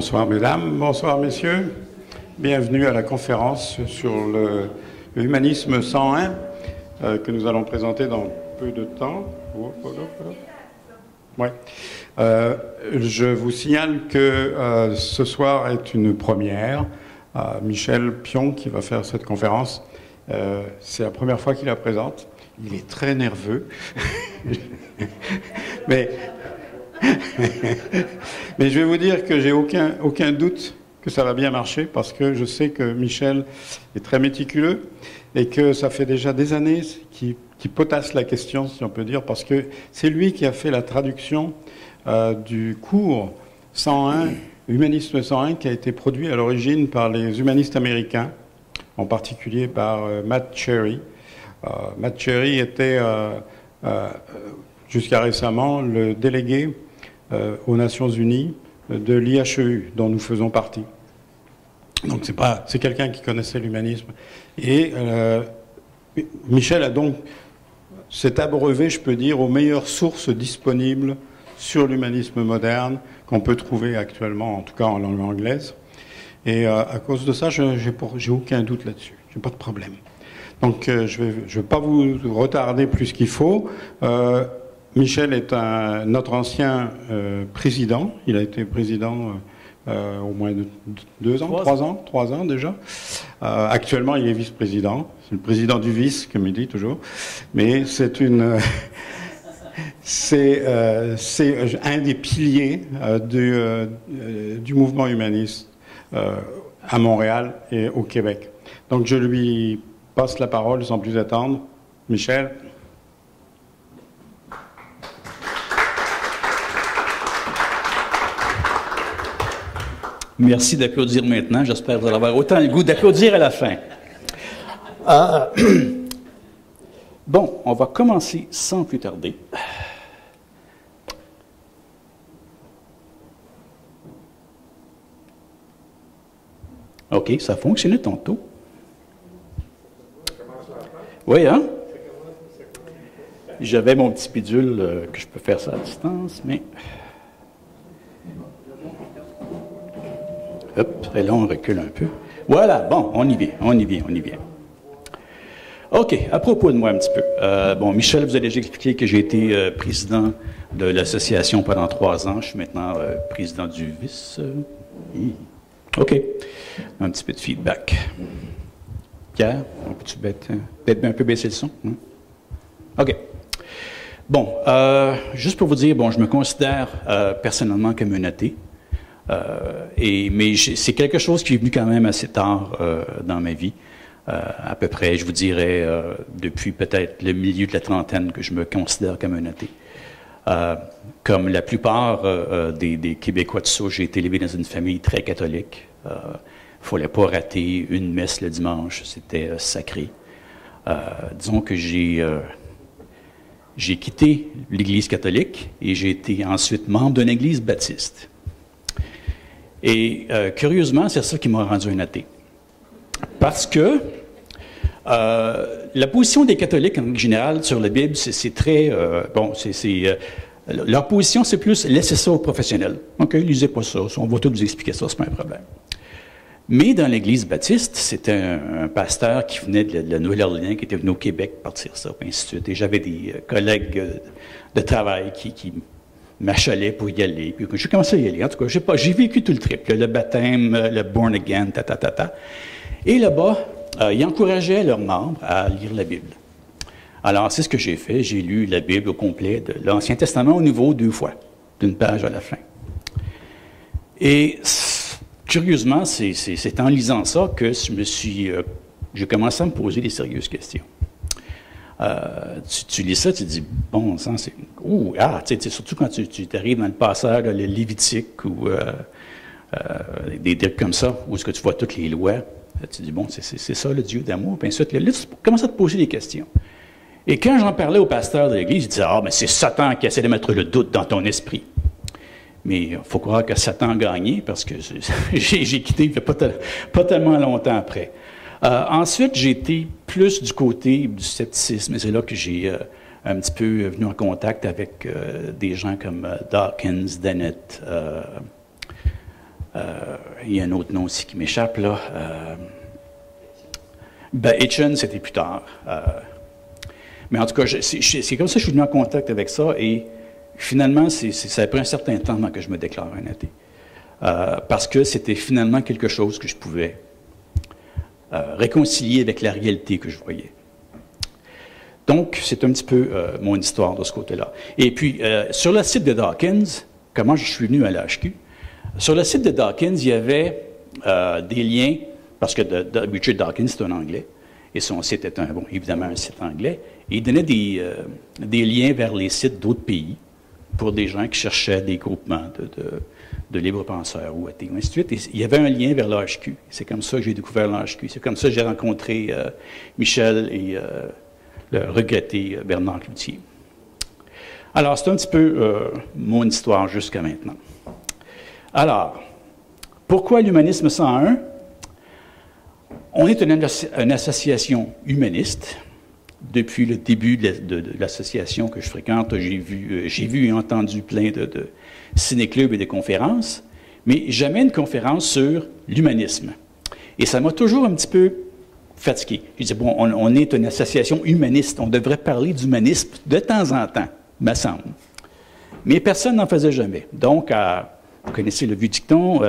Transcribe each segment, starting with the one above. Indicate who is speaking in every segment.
Speaker 1: Bonsoir mesdames, bonsoir messieurs. Bienvenue à la conférence sur le humanisme 101 que nous allons présenter dans peu de temps. Ouais. Je vous signale que ce soir est une première. Michel Pion qui va faire cette conférence. C'est la première fois qu'il la présente. Il est très nerveux. Mais je vais vous dire que j'ai aucun doute que ça va bien marcher parce que je sais que Michel est très méticuleux et que ça fait déjà des années qu'il potasse la question, si on peut dire, parce que c'est lui qui a fait la traduction du cours 101, Humanisme 101, qui a été produit à l'origine par les humanistes américains, en particulier par Matt Cherry. Matt Cherry était jusqu'à récemment le délégué aux Nations Unies de l'IHEU, dont nous faisons partie. Donc c'est quelqu'un qui connaissait l'humanisme. Et Michel a donc s'est abreuvé, je peux dire, aux meilleures sources disponibles sur l'humanisme moderne qu'on peut trouver actuellement, en tout cas en langue anglaise. Et à cause de ça, j'ai aucun doute là-dessus. J'ai pas de problème. Donc je vais pas vous retarder plus qu'il faut. Michel est notre ancien président. Il a été président au moins 2 ans, 3 ans déjà. Actuellement, il est vice-président. C'est le président du vice, comme il dit toujours. Mais c'est un des piliers du mouvement humaniste à Montréal et au Québec. Donc je lui passe la parole sans plus attendre. Michel.
Speaker 2: Merci d'applaudir maintenant. J'espère que vous allez avoir autant le goût d'applaudir à la fin. Bon, on va commencer sans plus tarder. OK, ça a fonctionné tantôt. Oui, hein? J'avais mon petit bidule que je peux faire ça à distance, mais... Hop, et là, on recule un peu. Voilà, bon, on y vient. OK, à propos de moi un petit peu. Bon, Michel vous a déjà expliqué que j'ai été président de l'association pendant 3 ans. Je suis maintenant président du vice. OK, un petit peu de feedback. Pierre, peux-tu peut-être un peu baisser le son? OK. Bon, juste pour vous dire, bon, je me considère personnellement comme un athée. Mais c'est quelque chose qui est venu quand même assez tard dans ma vie. À peu près, je vous dirais, depuis peut-être le milieu de la trentaine que je me considère comme un athée. Comme la plupart des Québécois de ça, j'ai été élevé dans une famille très catholique. Il ne fallait pas rater une messe le dimanche, c'était sacré. Disons que j'ai quitté l'Église catholique et j'ai été ensuite membre d'une Église baptiste. Et curieusement, c'est ça qui m'a rendu un athée. Parce que la position des catholiques en général sur la Bible, c'est très... leur position, c'est plus « laissez ça aux professionnels ». OK, lisez pas ça, on va tout vous expliquer ça, c'est pas un problème. Mais dans l'Église baptiste, c'était un pasteur qui venait de la Nouvelle-Orléans, qui était venu au Québec partir ça, et ainsi de suite. Et j'avais des collègues de travail qui m'achalait pour y aller. Puis j'ai commencé à y aller. En tout cas, j'ai vécu tout le trip. Le baptême, le born again, Et là-bas, ils encourageaient leurs membres à lire la Bible. Alors, c'est ce que j'ai fait. J'ai lu la Bible au complet de l'Ancien Testament au niveau 2 fois, d'une page à la fin. Et curieusement, c'est en lisant ça que j'ai commencé à me poser des sérieuses questions. Tu lis ça, tu te dis, bon sang, c'est... surtout quand tu arrives dans le passage, le Lévitique ou des trucs comme ça, où est-ce que tu vois toutes les lois, tu te dis, bon, c'est ça le Dieu d'amour, puis ensuite, là, tu commences à te poser des questions. Et quand j'en parlais au pasteur de l'Église, il disait, mais c'est Satan qui essaie de mettre le doute dans ton esprit. Mais il faut croire que Satan a gagné, parce que j'ai quitté il n'y a pas tellement longtemps après. Ensuite, j'ai été plus du côté du scepticisme, et c'est là que j'ai un petit peu venu en contact avec des gens comme Dawkins, Dennett, Il y a un autre nom aussi qui m'échappe, là. Hitchens, c'était plus tard. Mais en tout cas, c'est comme ça que je suis venu en contact avec ça, et finalement, ça a pris un certain temps avant que je me déclare un athée. Parce que c'était finalement quelque chose que je pouvais réconcilier avec la réalité que je voyais. Donc, c'est un petit peu mon histoire de ce côté-là. Et puis, sur le site de Dawkins, comment je suis venu à l'HQ, sur le site de Dawkins, il y avait des liens, parce que Richard Dawkins, c'est un Anglais, et son site est évidemment un site anglais, et il donnait des liens vers les sites d'autres pays pour des gens qui cherchaient des groupements de libres penseurs ou athées, ainsi de suite. Et il y avait un lien vers l'HQ. C'est comme ça que j'ai découvert l'HQ. C'est comme ça que j'ai rencontré Michel et le regretté Bernard Cloutier. Alors, c'est un petit peu mon histoire jusqu'à maintenant. Alors, pourquoi l'Humanisme 101? On est une association humaniste. Depuis le début de l'association que je fréquente, j'ai vu et entendu plein de ciné-clubs et de conférences, mais jamais une conférence sur l'humanisme. Et ça m'a toujours un petit peu fatigué. Je disais, bon, on est une association humaniste, on devrait parler d'humanisme de temps en temps, me semble. Mais personne n'en faisait jamais. Donc, vous connaissez le vieux dicton,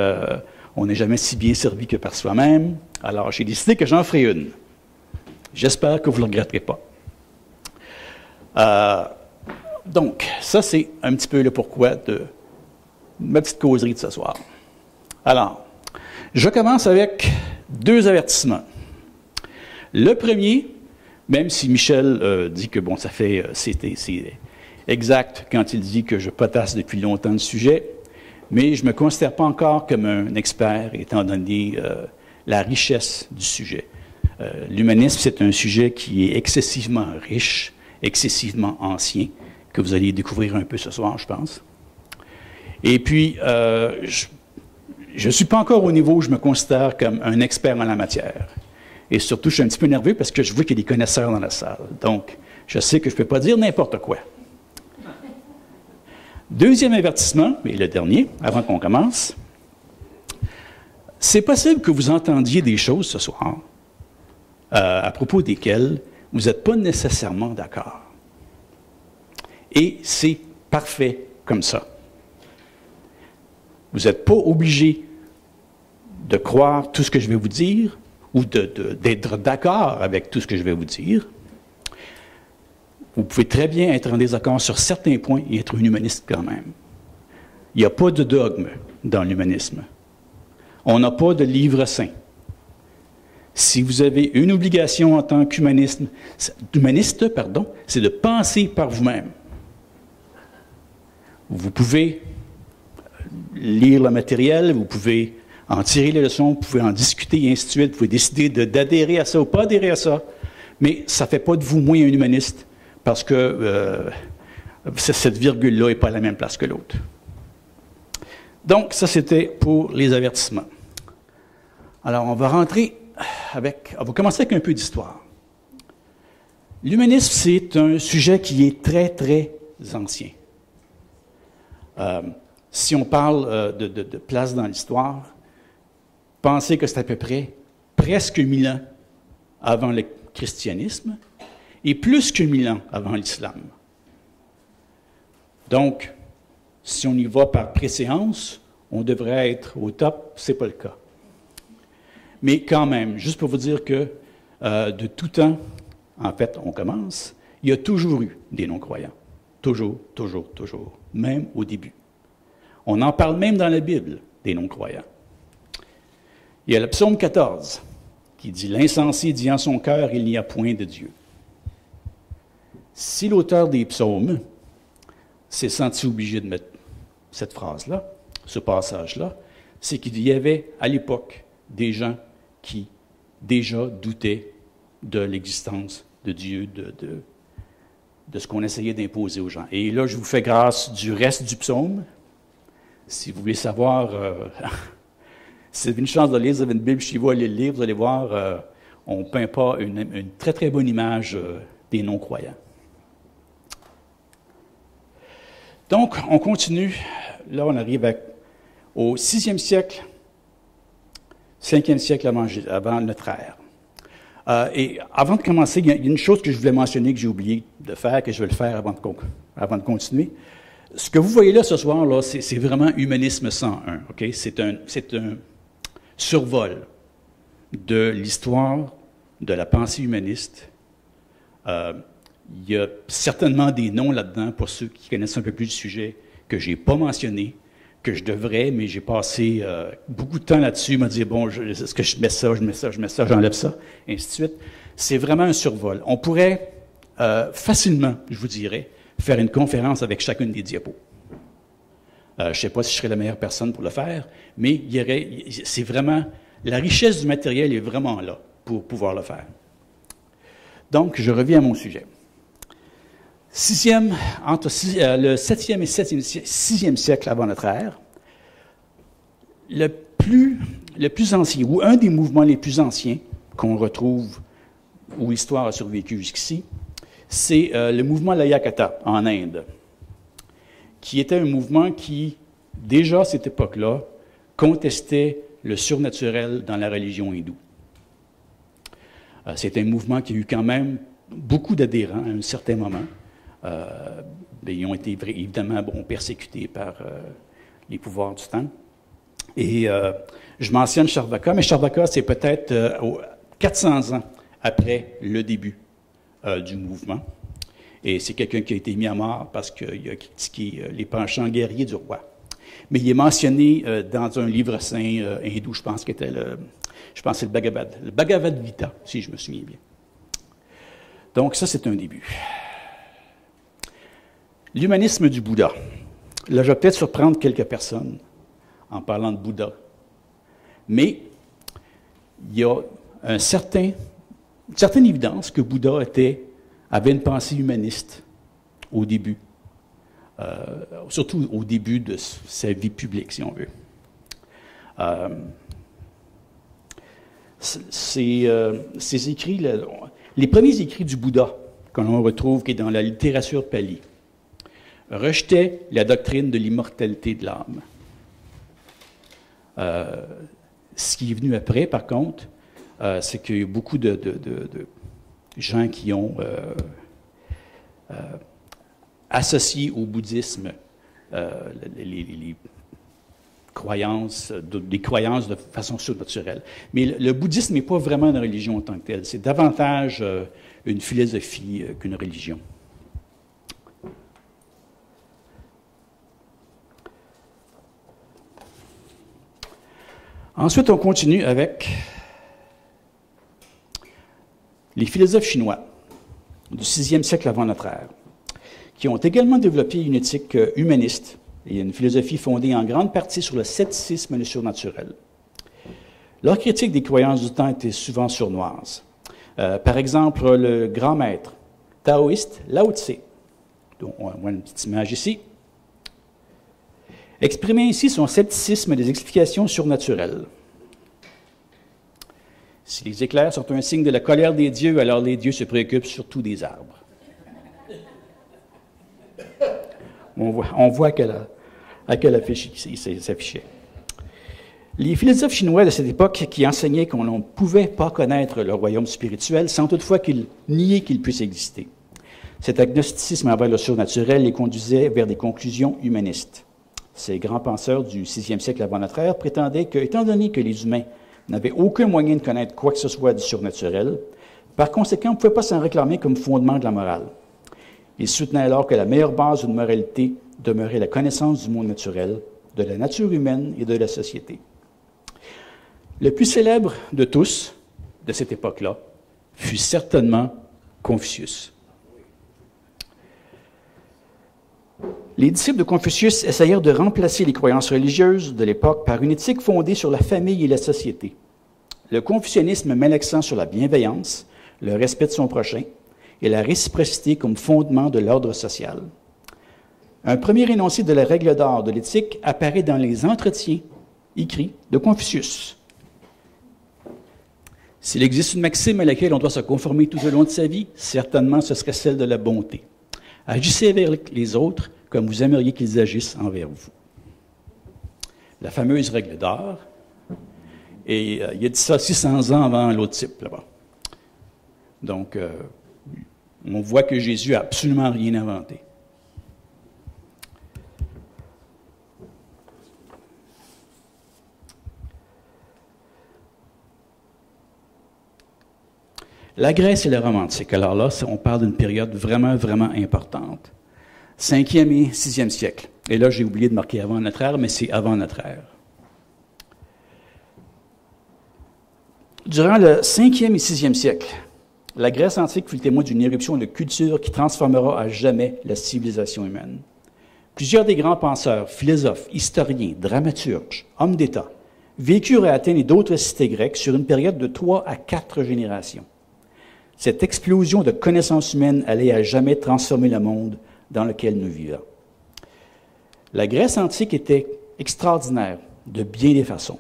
Speaker 2: on n'est jamais si bien servi que par soi-même. Alors, j'ai décidé que j'en ferai une. J'espère que vous ne le regretterez pas. Donc, ça, c'est un petit peu le pourquoi de ma petite causerie de ce soir. Alors, je commence avec 2 avertissements. Le premier, même si Michel dit que, bon, c'est exact quand il dit que je potasse depuis longtemps le sujet, mais je ne me considère pas encore comme un expert, étant donné la richesse du sujet. L'humanisme, c'est un sujet qui est excessivement riche, excessivement ancien, que vous allez découvrir un peu ce soir, je pense. Et puis, je ne suis pas encore au niveau où je me considère comme un expert en la matière. Et surtout, je suis un petit peu nerveux parce que je vois qu'il y a des connaisseurs dans la salle. Donc, je sais que je ne peux pas dire n'importe quoi. Deuxième avertissement, et le dernier, avant qu'on commence, c'est possible que vous entendiez des choses ce soir à propos desquelles vous n'êtes pas nécessairement d'accord. Et c'est parfait comme ça. Vous n'êtes pas obligé de croire tout ce que je vais vous dire ou d'être d'accord avec tout ce que je vais vous dire. Vous pouvez très bien être en désaccord sur certains points et être un humaniste quand même. Il n'y a pas de dogme dans l'humanisme. On n'a pas de livre saint. Si vous avez une obligation en tant qu'humaniste, c'est de penser par vous-même. Vous pouvez lire le matériel, vous pouvez en tirer les leçons, vous pouvez en discuter et ainsi de suite, vous pouvez décider d'adhérer à ça ou pas adhérer à ça, mais ça ne fait pas de vous moins un humaniste parce que cette virgule-là n'est pas à la même place que l'autre. Donc, ça c'était pour les avertissements. Alors, on va commencer avec un peu d'histoire. L'humanisme, c'est un sujet qui est très, très ancien. Si on parle de place dans l'histoire, pensez que c'est à peu près presque 1000 ans avant le christianisme et plus que 1000 ans avant l'islam. Donc, si on y va par préséance, on devrait être au top, ce n'est pas le cas. Mais quand même, juste pour vous dire que de tout temps, en fait, on commence, il y a toujours eu des non-croyants. Toujours, toujours, toujours. Même au début. On en parle même dans la Bible, des non-croyants. Il y a le psaume 14 qui dit « L'insensé dit en son cœur, il n'y a point de Dieu. » Si l'auteur des psaumes s'est senti obligé de mettre cette phrase-là, ce passage-là, c'est qu'il y avait à l'époque des gens qui déjà doutaient de l'existence de Dieu, de ce qu'on essayait d'imposer aux gens. Et là, je vous fais grâce du reste du psaume. Si vous voulez savoir, si vous avez une chance de lire, vous avez une Bible chez vous, allez le lire, vous allez voir, on ne peint pas une très, très bonne image des non-croyants. Donc, on continue. Là, on arrive au 6e siècle 5e siècle avant notre ère. Et avant de commencer, il y a une chose que je voulais mentionner que j'ai oublié de faire, que je vais le faire avant de continuer. Ce que vous voyez là ce soir, là, c'est vraiment Humanisme 101. Okay? C'est un survol de l'histoire de la pensée humaniste. Il y a certainement des noms là-dedans, pour ceux qui connaissent un peu plus le sujet, que je n'ai pas mentionné, que je devrais, mais j'ai passé beaucoup de temps là-dessus, m'a dit, bon, est-ce que je mets ça, j'enlève ça, et ainsi de suite. C'est vraiment un survol. On pourrait facilement, je vous dirais, faire une conférence avec chacune des diapos. Je ne sais pas si je serais la meilleure personne pour le faire, mais c'est vraiment, la richesse du matériel est vraiment là pour pouvoir le faire. Donc, je reviens à mon sujet. Entre le 7e et 6e siècle avant notre ère, le plus ancien, ou un des mouvements les plus anciens qu'on retrouve, où l'histoire a survécu jusqu'ici, c'est le mouvement Layakata en Inde, qui était un mouvement qui, déjà à cette époque-là, contestait le surnaturel dans la religion hindoue. C'est un mouvement qui a eu quand même beaucoup d'adhérents à un certain moment. Ils ont été évidemment persécutés par les pouvoirs du temps. Et je mentionne Charvaka, mais Charvaka, c'est peut-être 400 ans après le début du mouvement. Et c'est quelqu'un qui a été mis à mort parce qu'il a critiqué les penchants guerriers du roi. Mais il est mentionné dans un livre saint hindou, je pense que c'est le Bhagavad Gita, si je me souviens bien. Donc ça, c'est un début. L'humanisme du Bouddha. Là, je vais peut-être surprendre quelques personnes en parlant de Bouddha. Mais il y a une certaine évidence que Bouddha avait une pensée humaniste au début. Surtout au début de sa vie publique, si on veut. Ces écrits, les premiers écrits du Bouddha, que l'on retrouve qui est dans la littérature pali, rejetaient la doctrine de l'immortalité de l'âme. Ce qui est venu après, par contre, c'est qu'il y a beaucoup de gens qui ont associé au bouddhisme les croyances, des croyances de façon surnaturelle. Mais le bouddhisme n'est pas vraiment une religion en tant que telle. C'est davantage une philosophie qu'une religion. Ensuite, on continue avec les philosophes chinois du 6e siècle avant notre ère, qui ont également développé une éthique humaniste et une philosophie fondée en grande partie sur le scepticisme et le surnaturel. Leur critique des croyances du temps était souvent sournoise. Par exemple, le grand maître taoïste Lao Tse, dont on voit une petite image ici, exprimait ainsi son scepticisme des explications surnaturelles. Si les éclairs sont un signe de la colère des dieux, alors les dieux se préoccupent surtout des arbres. On voit à quelle affiche il s'affichait. Les philosophes chinois de cette époque qui enseignaient qu'on ne pouvait pas connaître le royaume spirituel sans toutefois nier qu'il puisse exister. Cet agnosticisme envers le surnaturel les conduisait vers des conclusions humanistes. Ces grands penseurs du 6e siècle avant notre ère prétendaient que, étant donné que les humains n'avaient aucun moyen de connaître quoi que ce soit du surnaturel, par conséquent, on ne pouvait pas s'en réclamer comme fondement de la morale. Ils soutenaient alors que la meilleure base d'une moralité demeurait la connaissance du monde naturel, de la nature humaine et de la société. Le plus célèbre de tous, de cette époque-là, fut certainement Confucius. Les disciples de Confucius essayèrent de remplacer les croyances religieuses de l'époque par une éthique fondée sur la famille et la société. Le confucianisme met l'accent sur la bienveillance, le respect de son prochain et la réciprocité comme fondement de l'ordre social. Un premier énoncé de la règle d'or de l'éthique apparaît dans les entretiens écrits de Confucius. S'il existe une maxime à laquelle on doit se conformer tout au long de sa vie, certainement ce serait celle de la bonté. Agissez envers les autres comme vous aimeriez qu'ils agissent envers vous. La fameuse règle d'or Et il a dit ça 600 ans avant l'autre type, là-bas. Donc, on voit que Jésus n'a absolument rien inventé. La Grèce et le Rome antique. Alors là, on parle d'une période vraiment, vraiment importante. 5e et 6e siècle. Et là, j'ai oublié de marquer avant notre ère, mais c'est avant notre ère. Durant le 5e et 6e siècle, la Grèce antique fut le témoin d'une éruption de culture qui transformera à jamais la civilisation humaine. Plusieurs des grands penseurs, philosophes, historiens, dramaturges, hommes d'État, vécurent à Athènes et d'autres cités grecques sur une période de 3 à 4 générations. Cette explosion de connaissances humaines allait à jamais transformer le monde dans lequel nous vivons. La Grèce antique était extraordinaire de bien des façons.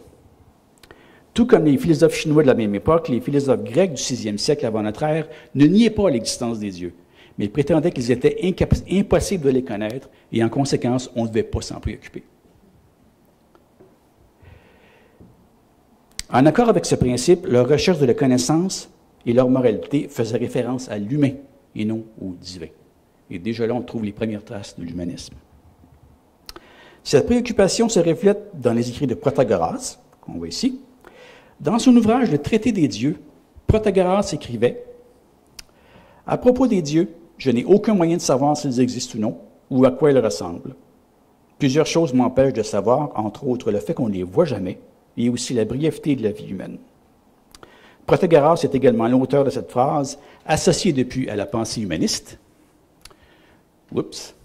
Speaker 2: Tout comme les philosophes chinois de la même époque, les philosophes grecs du 6e siècle avant notre ère ne niaient pas l'existence des dieux, mais prétendaient qu'ils étaient impossibles de les connaître et en conséquence, on ne devait pas s'en préoccuper. En accord avec ce principe, leur recherche de la connaissance et leur moralité faisaient référence à l'humain et non au divin. Et déjà là, on trouve les premières traces de l'humanisme. Cette préoccupation se reflète dans les écrits de Protagoras, qu'on voit ici. Dans son ouvrage « Le traité des dieux », Protagoras écrivait « À propos des dieux, je n'ai aucun moyen de savoir s'ils existent ou non, ou à quoi ils ressemblent. Plusieurs choses m'empêchent de savoir, entre autres le fait qu'on ne les voit jamais, et aussi la brièveté de la vie humaine. » Protagoras est également l'auteur de cette phrase, associée depuis à la pensée humaniste. Oups.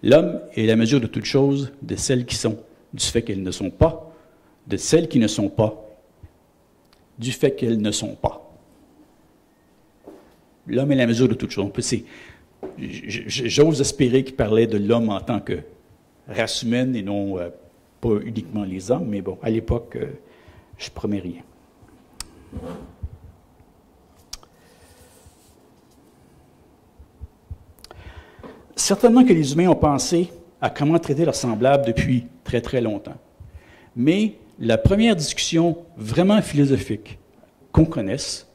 Speaker 2: L'homme est la mesure de toutes choses, de celles qui sont, du fait qu'elles ne sont pas, de celles qui ne sont pas, du fait qu'elles ne sont pas. L'homme est la mesure de toutes choses. J'ose espérer qu'il parlait de l'homme en tant que race humaine et non pas uniquement les hommes, mais bon, à l'époque, je ne promets rien. Certainement que les humains ont pensé à comment traiter leurs semblables depuis très très longtemps. Mais la première discussion vraiment philosophique qu'on connaisse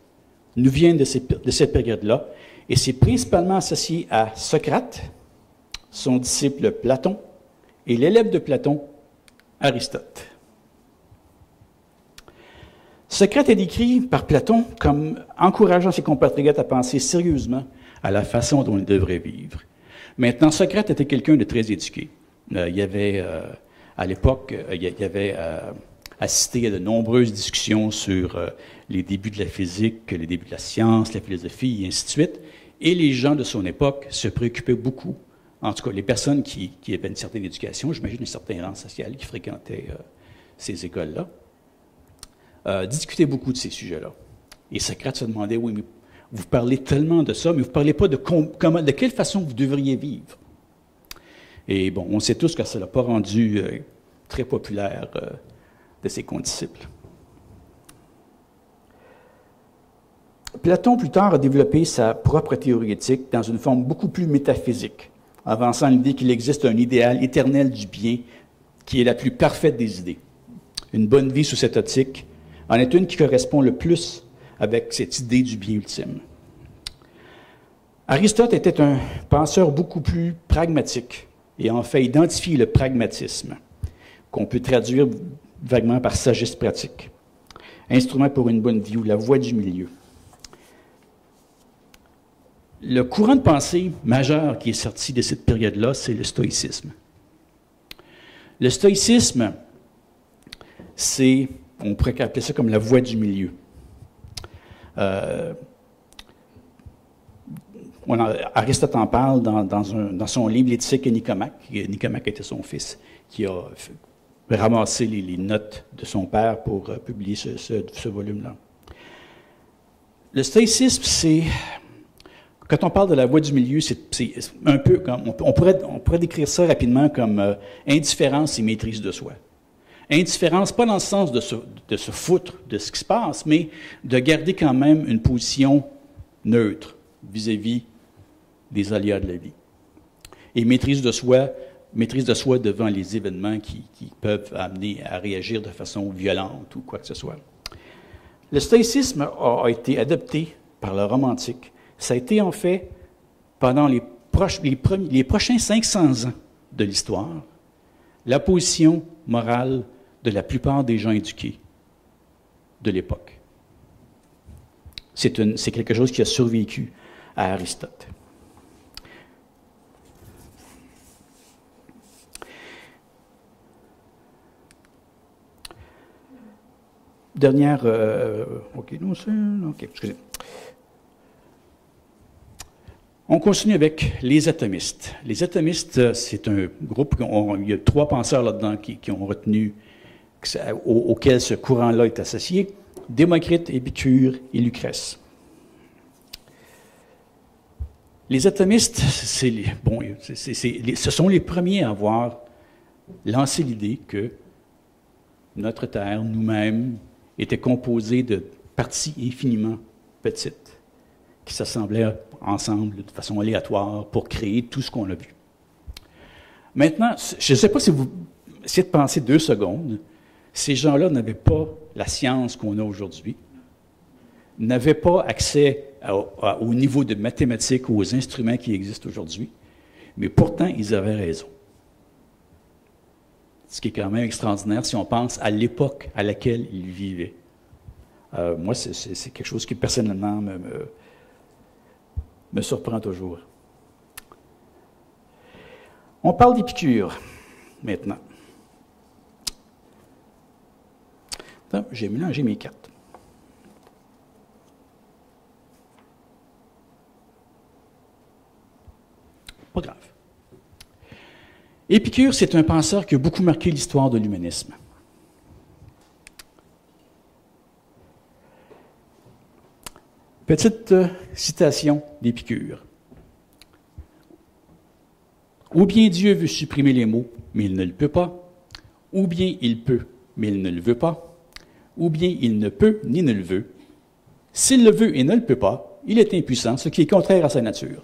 Speaker 2: nous vient de cette période-là, et c'est principalement associé à Socrate, son disciple Platon, et l'élève de Platon, Aristote. Socrate est décrit par Platon comme encourageant ses compatriotes à penser sérieusement à la façon dont ils devraient vivre. Maintenant, Socrate était quelqu'un de très éduqué. À l'époque, il avait assisté à de nombreuses discussions sur les débuts de la physique, les débuts de la science, la philosophie, et ainsi de suite. Et les gens de son époque se préoccupaient beaucoup, en tout cas les personnes qui avaient une certaine éducation, j'imagine un certain rang social, qui fréquentaient ces écoles-là, discutaient beaucoup de ces sujets-là. Et Socrate se demandait, oui, mais vous parlez tellement de ça, mais vous ne parlez pas de quelle façon vous devriez vivre. Et bon, on sait tous que ça ne l'a pas rendu très populaire de ses condisciples. Platon, plus tard, a développé sa propre théorie éthique dans une forme beaucoup plus métaphysique, avançant l'idée qu'il existe un idéal éternel du bien qui est la plus parfaite des idées. Une bonne vie sous cette optique en est une qui correspond le plus avec cette idée du bien ultime. Aristote était un penseur beaucoup plus pragmatique et en fait identifié le pragmatisme, qu'on peut traduire vaguement par sagesse pratique, instrument pour une bonne vie ou la voie du milieu. Le courant de pensée majeur qui est sorti de cette période-là, c'est le stoïcisme. Le stoïcisme, on pourrait appeler ça comme la voie du milieu. Aristote en parle dans son livre L'éthique et Nicomaque. Nicomaque était son fils, qui a ramassé les notes de son père pour publier ce volume-là. Le stoïcisme, c'est... Quand on parle de la voie du milieu, c'est un peu comme... On pourrait décrire ça rapidement comme indifférence et maîtrise de soi. Indifférence, pas dans le sens de se foutre de ce qui se passe, mais de garder quand même une position neutre vis-à-vis des aléas de la vie. Et maîtrise de soi maîtrise de soi devant les événements qui peuvent amener à réagir de façon violente ou quoi que ce soit. Le stoïcisme a été adopté par le romantique. Ça a été en fait, pendant les prochains 500 ans de l'histoire, la position morale de la plupart des gens éduqués de l'époque. C'est quelque chose qui a survécu à Aristote. Dernière... excusez. On continue avec les atomistes. Les atomistes, c'est un groupe, il y a 3 penseurs là-dedans qui ont retenu, auxquels ce courant-là est associé, Démocrite, Épicure et Lucrèce. Les atomistes, ce sont les premiers à avoir lancé l'idée que notre Terre, nous-mêmes, était composée de parties infiniment petites qui s'assemblaient ensemble de façon aléatoire pour créer tout ce qu'on a vu. Maintenant, je ne sais pas si vous essayez de penser 2 secondes, ces gens-là n'avaient pas la science qu'on a aujourd'hui, n'avaient pas accès au niveau de mathématiques ou aux instruments qui existent aujourd'hui, mais pourtant, ils avaient raison. Ce qui est quand même extraordinaire si on pense à l'époque à laquelle ils vivaient. Moi, c'est quelque chose qui, personnellement, me surprend toujours. On parle d'Épicure, maintenant. Attends, j'ai mélangé mes cartes. Pas grave. Épicure, c'est un penseur qui a beaucoup marqué l'histoire de l'humanisme. Petite citation d'Épicure. Ou bien Dieu veut supprimer les mots, mais il ne le peut pas. Ou bien il peut, mais il ne le veut pas. Ou bien il ne peut ni ne le veut. S'il le veut et ne le peut pas, il est impuissant, ce qui est contraire à sa nature.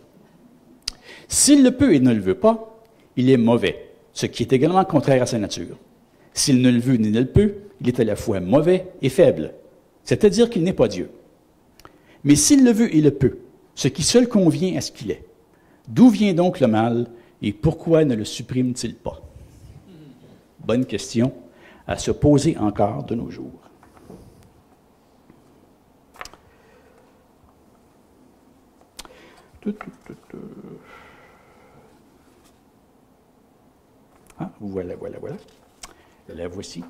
Speaker 2: S'il le peut et ne le veut pas, il est mauvais, ce qui est également contraire à sa nature. S'il ne le veut ni ne le peut, il est à la fois mauvais et faible, c'est-à-dire qu'il n'est pas Dieu. Mais s'il le veut et le peut, ce qui seul convient à ce qu'il est, d'où vient donc le mal et pourquoi ne le supprime-t-il pas? Bonne question à se poser encore de nos jours. Ah, voilà. La voici.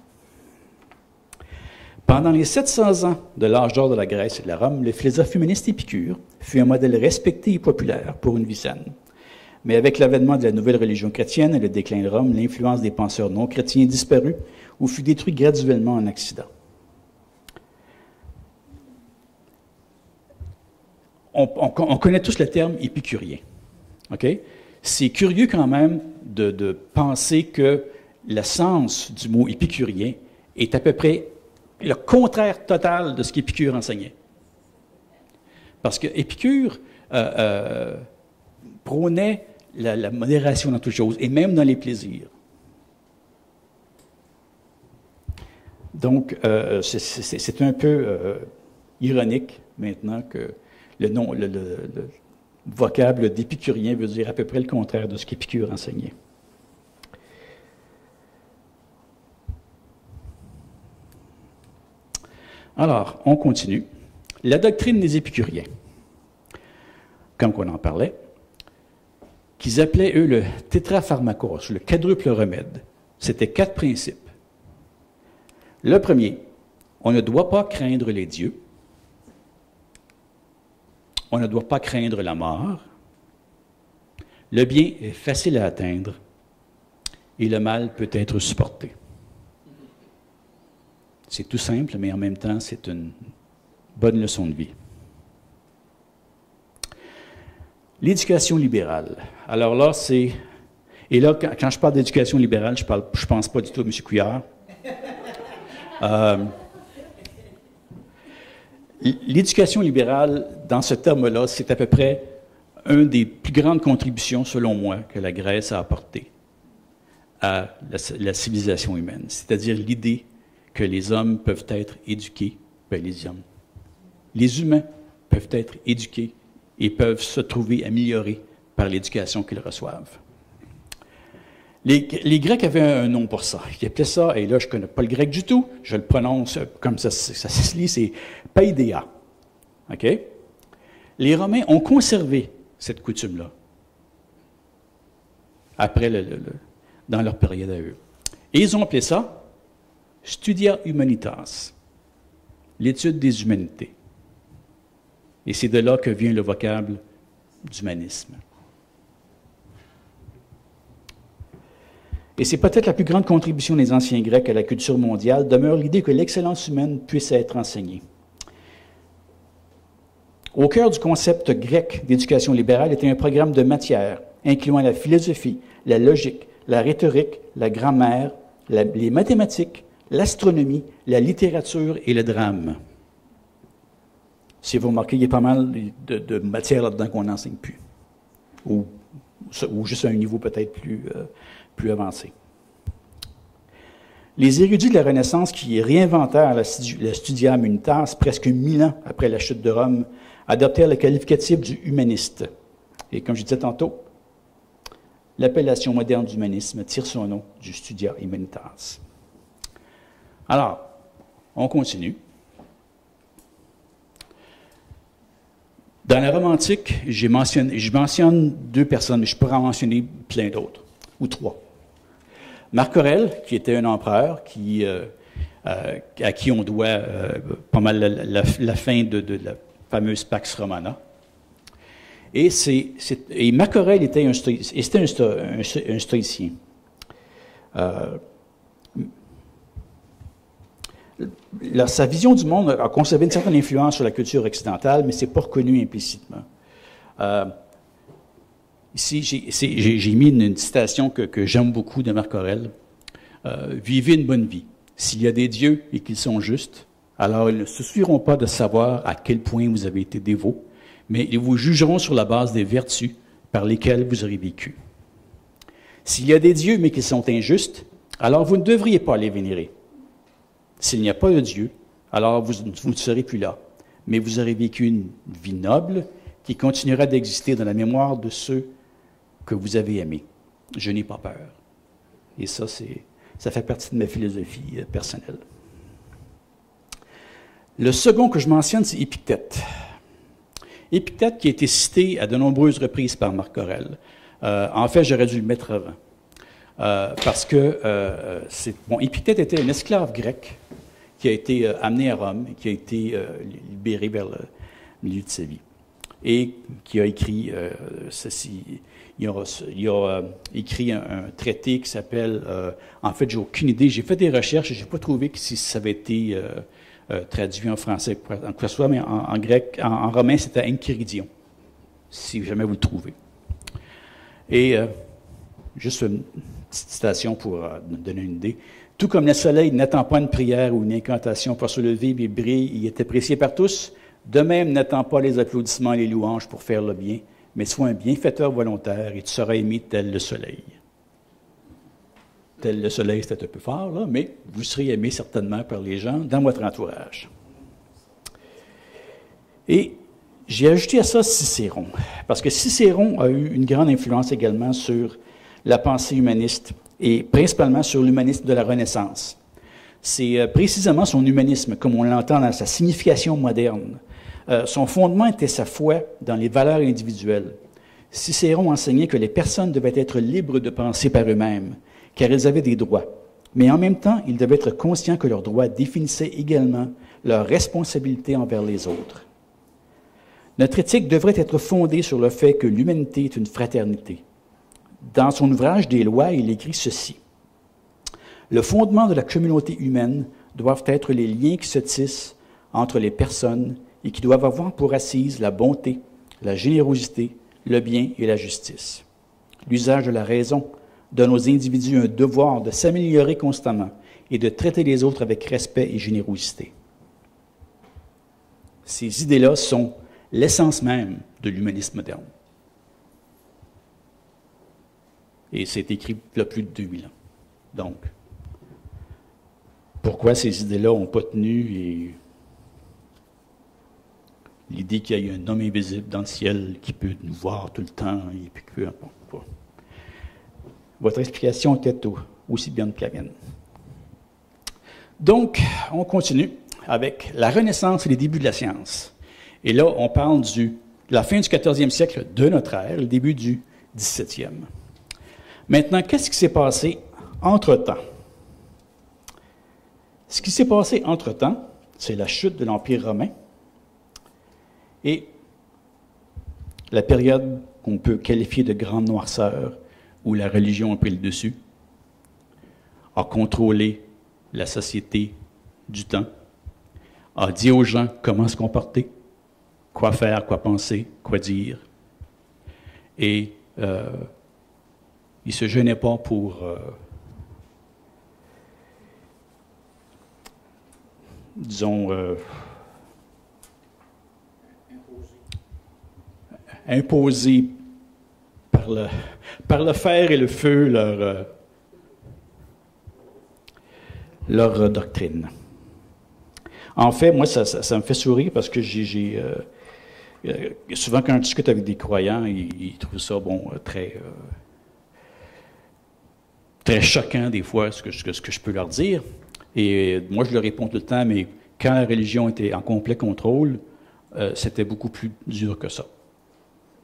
Speaker 2: Pendant les 700 ans de l'âge d'or de la Grèce et de la Rome, le philosophe humaniste Épicure fut un modèle respecté et populaire pour une vie saine. Mais avec l'avènement de la nouvelle religion chrétienne et le déclin de Rome, l'influence des penseurs non chrétiens disparut ou fut détruite graduellement en Occident. On connaît tous le terme épicurien. Okay? C'est curieux quand même de penser que le sens du mot épicurien est à peu près le contraire total de ce qu'Épicure enseignait. Parce que Épicure prônait la modération dans toutes choses, et même dans les plaisirs. Donc, c'est un peu ironique maintenant que le vocable d'épicurien veut dire à peu près le contraire de ce qu'Épicure enseignait. Alors, on continue. La doctrine des épicuriens, comme qu'on en parlait, qu'ils appelaient, eux, le tétrapharmakos, le quadruple remède. C'était 4 principes. Le premier, on ne doit pas craindre les dieux. On ne doit pas craindre la mort. Le bien est facile à atteindre et le mal peut être supporté. C'est tout simple, mais en même temps, c'est une bonne leçon de vie. L'éducation libérale. Alors là, c'est... Et là, quand je parle d'éducation libérale, je ne pense pas du tout à M. Couillard. L'éducation libérale, dans ce terme-là, c'est à peu près une des plus grandes contributions, selon moi, que la Grèce a apportées à la civilisation humaine, c'est-à-dire l'idée que les hommes peuvent être éduqués, les humains peuvent être éduqués et peuvent se trouver améliorés par l'éducation qu'ils reçoivent. Les Grecs avaient un nom pour ça. Ils appelaient ça, et là je ne connais pas le grec du tout, je le prononce comme ça se lit, c'est païdéa. OK? Les Romains ont conservé cette coutume-là après dans leur période à eux. Et ils ont appelé ça Studia Humanitas, l'étude des humanités. Et c'est de là que vient le vocable d'humanisme. Et c'est peut-être la plus grande contribution des anciens Grecs à la culture mondiale, demeure l'idée que l'excellence humaine puisse être enseignée. Au cœur du concept grec d'éducation libérale était un programme de matières incluant la philosophie, la logique, la rhétorique, la grammaire, les mathématiques, l'astronomie, la littérature et le drame. Si vous remarquez, il y a pas mal de matières là-dedans qu'on n'enseigne plus, ou juste à un niveau peut-être plus avancé. Les érudits de la Renaissance qui réinventèrent la Studia Humanitas presque 1000 ans après la chute de Rome adoptèrent le qualificatif du humaniste. Et comme je disais tantôt, l'appellation moderne d'humanisme tire son nom du Studia Humanitas. Alors, on continue. Dans la Rome antique, je mentionne 2 personnes, mais je pourrais en mentionner plein d'autres, ou 3. Marc Aurèle, qui était un empereur, à qui on doit pas mal la fin de la fameuse Pax Romana. Et Marc Aurèle était un stoïcien. Sa vision du monde a conservé une certaine influence sur la culture occidentale, mais ce n'est pas reconnu implicitement. Ici, j'ai mis une citation que j'aime beaucoup de Marc Aurèle. Vivez une bonne vie. S'il y a des dieux et qu'ils sont justes, alors ils ne se suffiront pas de savoir à quel point vous avez été dévot, mais ils vous jugeront sur la base des vertus par lesquelles vous aurez vécu. S'il y a des dieux mais qu'ils sont injustes, alors vous ne devriez pas les vénérer. S'il n'y a pas de Dieu, alors vous ne serez plus là, mais vous aurez vécu une vie noble qui continuera d'exister dans la mémoire de ceux que vous avez aimés. Je n'ai pas peur. Et ça fait partie de ma philosophie personnelle. Le second que je mentionne, c'est Épictète. Épictète qui a été cité à de nombreuses reprises par Marc Aurèle. En fait, j'aurais dû le mettre avant. Parce que Épictète était un esclave grec qui a été amené à Rome, qui a été libéré vers le milieu de sa vie, et qui a écrit ceci. Il a écrit un traité qui s'appelle, en fait, j'ai aucune idée, j'ai fait des recherches et je n'ai pas trouvé que si ça avait été traduit en français, en quoi que ce soit, mais en grec, en romain, c'était Enchiridion, si jamais vous le trouvez. Et juste une petite citation pour nous donner une idée. Tout comme le soleil n'attend pas une prière ou une incantation pour se lever et briller, il est apprécié par tous. De même, n'attend pas les applaudissements et les louanges pour faire le bien, mais sois un bienfaiteur volontaire et tu seras aimé tel le soleil. Tel le soleil, c'était un peu fort, là, mais vous serez aimé certainement par les gens dans votre entourage. Et j'ai ajouté à ça Cicéron, parce que Cicéron a eu une grande influence également sur la pensée humaniste et principalement sur l'humanisme de la Renaissance. C'est précisément son humanisme, comme on l'entend dans sa signification moderne. Son fondement était sa foi dans les valeurs individuelles. Cicéron enseignait que les personnes devaient être libres de penser par eux-mêmes, car elles avaient des droits. Mais en même temps, ils devaient être conscients que leurs droits définissaient également leurs responsabilités envers les autres. Notre éthique devrait être fondée sur le fait que l'humanité est une fraternité. Dans son ouvrage des lois, il écrit ceci. Le fondement de la communauté humaine doivent être les liens qui se tissent entre les personnes et qui doivent avoir pour assise la bonté, la générosité, le bien et la justice. L'usage de la raison donne aux individus un devoir de s'améliorer constamment et de traiter les autres avec respect et générosité. Ces idées-là sont l'essence même de l'humanisme moderne. Et c'est écrit il y a plus de 2000 ans. Donc, pourquoi ces idées-là n'ont pas tenu et l'idée qu'il y a un homme invisible dans le ciel qui peut nous voir tout le temps et puis peu importe. Votre explication était aussi bien que la mienne. Donc, on continue avec la Renaissance et les débuts de la science. Et là, on parle de la fin du 14e siècle de notre ère, le début du 17e. Maintenant, qu'est-ce qui s'est passé entre-temps? Ce qui s'est passé entre-temps, c'est la chute de l'Empire romain et la période qu'on peut qualifier de grande noirceur, où la religion a pris le dessus, a contrôlé la société du temps, a dit aux gens comment se comporter, quoi faire, quoi penser, quoi dire. Et il ne se gênait pas pour imposer par le fer et le feu leur doctrine. En fait, moi, ça me fait sourire parce que souvent quand je discute avec des croyants, ils trouvent ça très choquant des fois, ce que je peux leur dire. Et moi, je leur réponds tout le temps, mais quand la religion était en complet contrôle, c'était beaucoup plus dur que ça.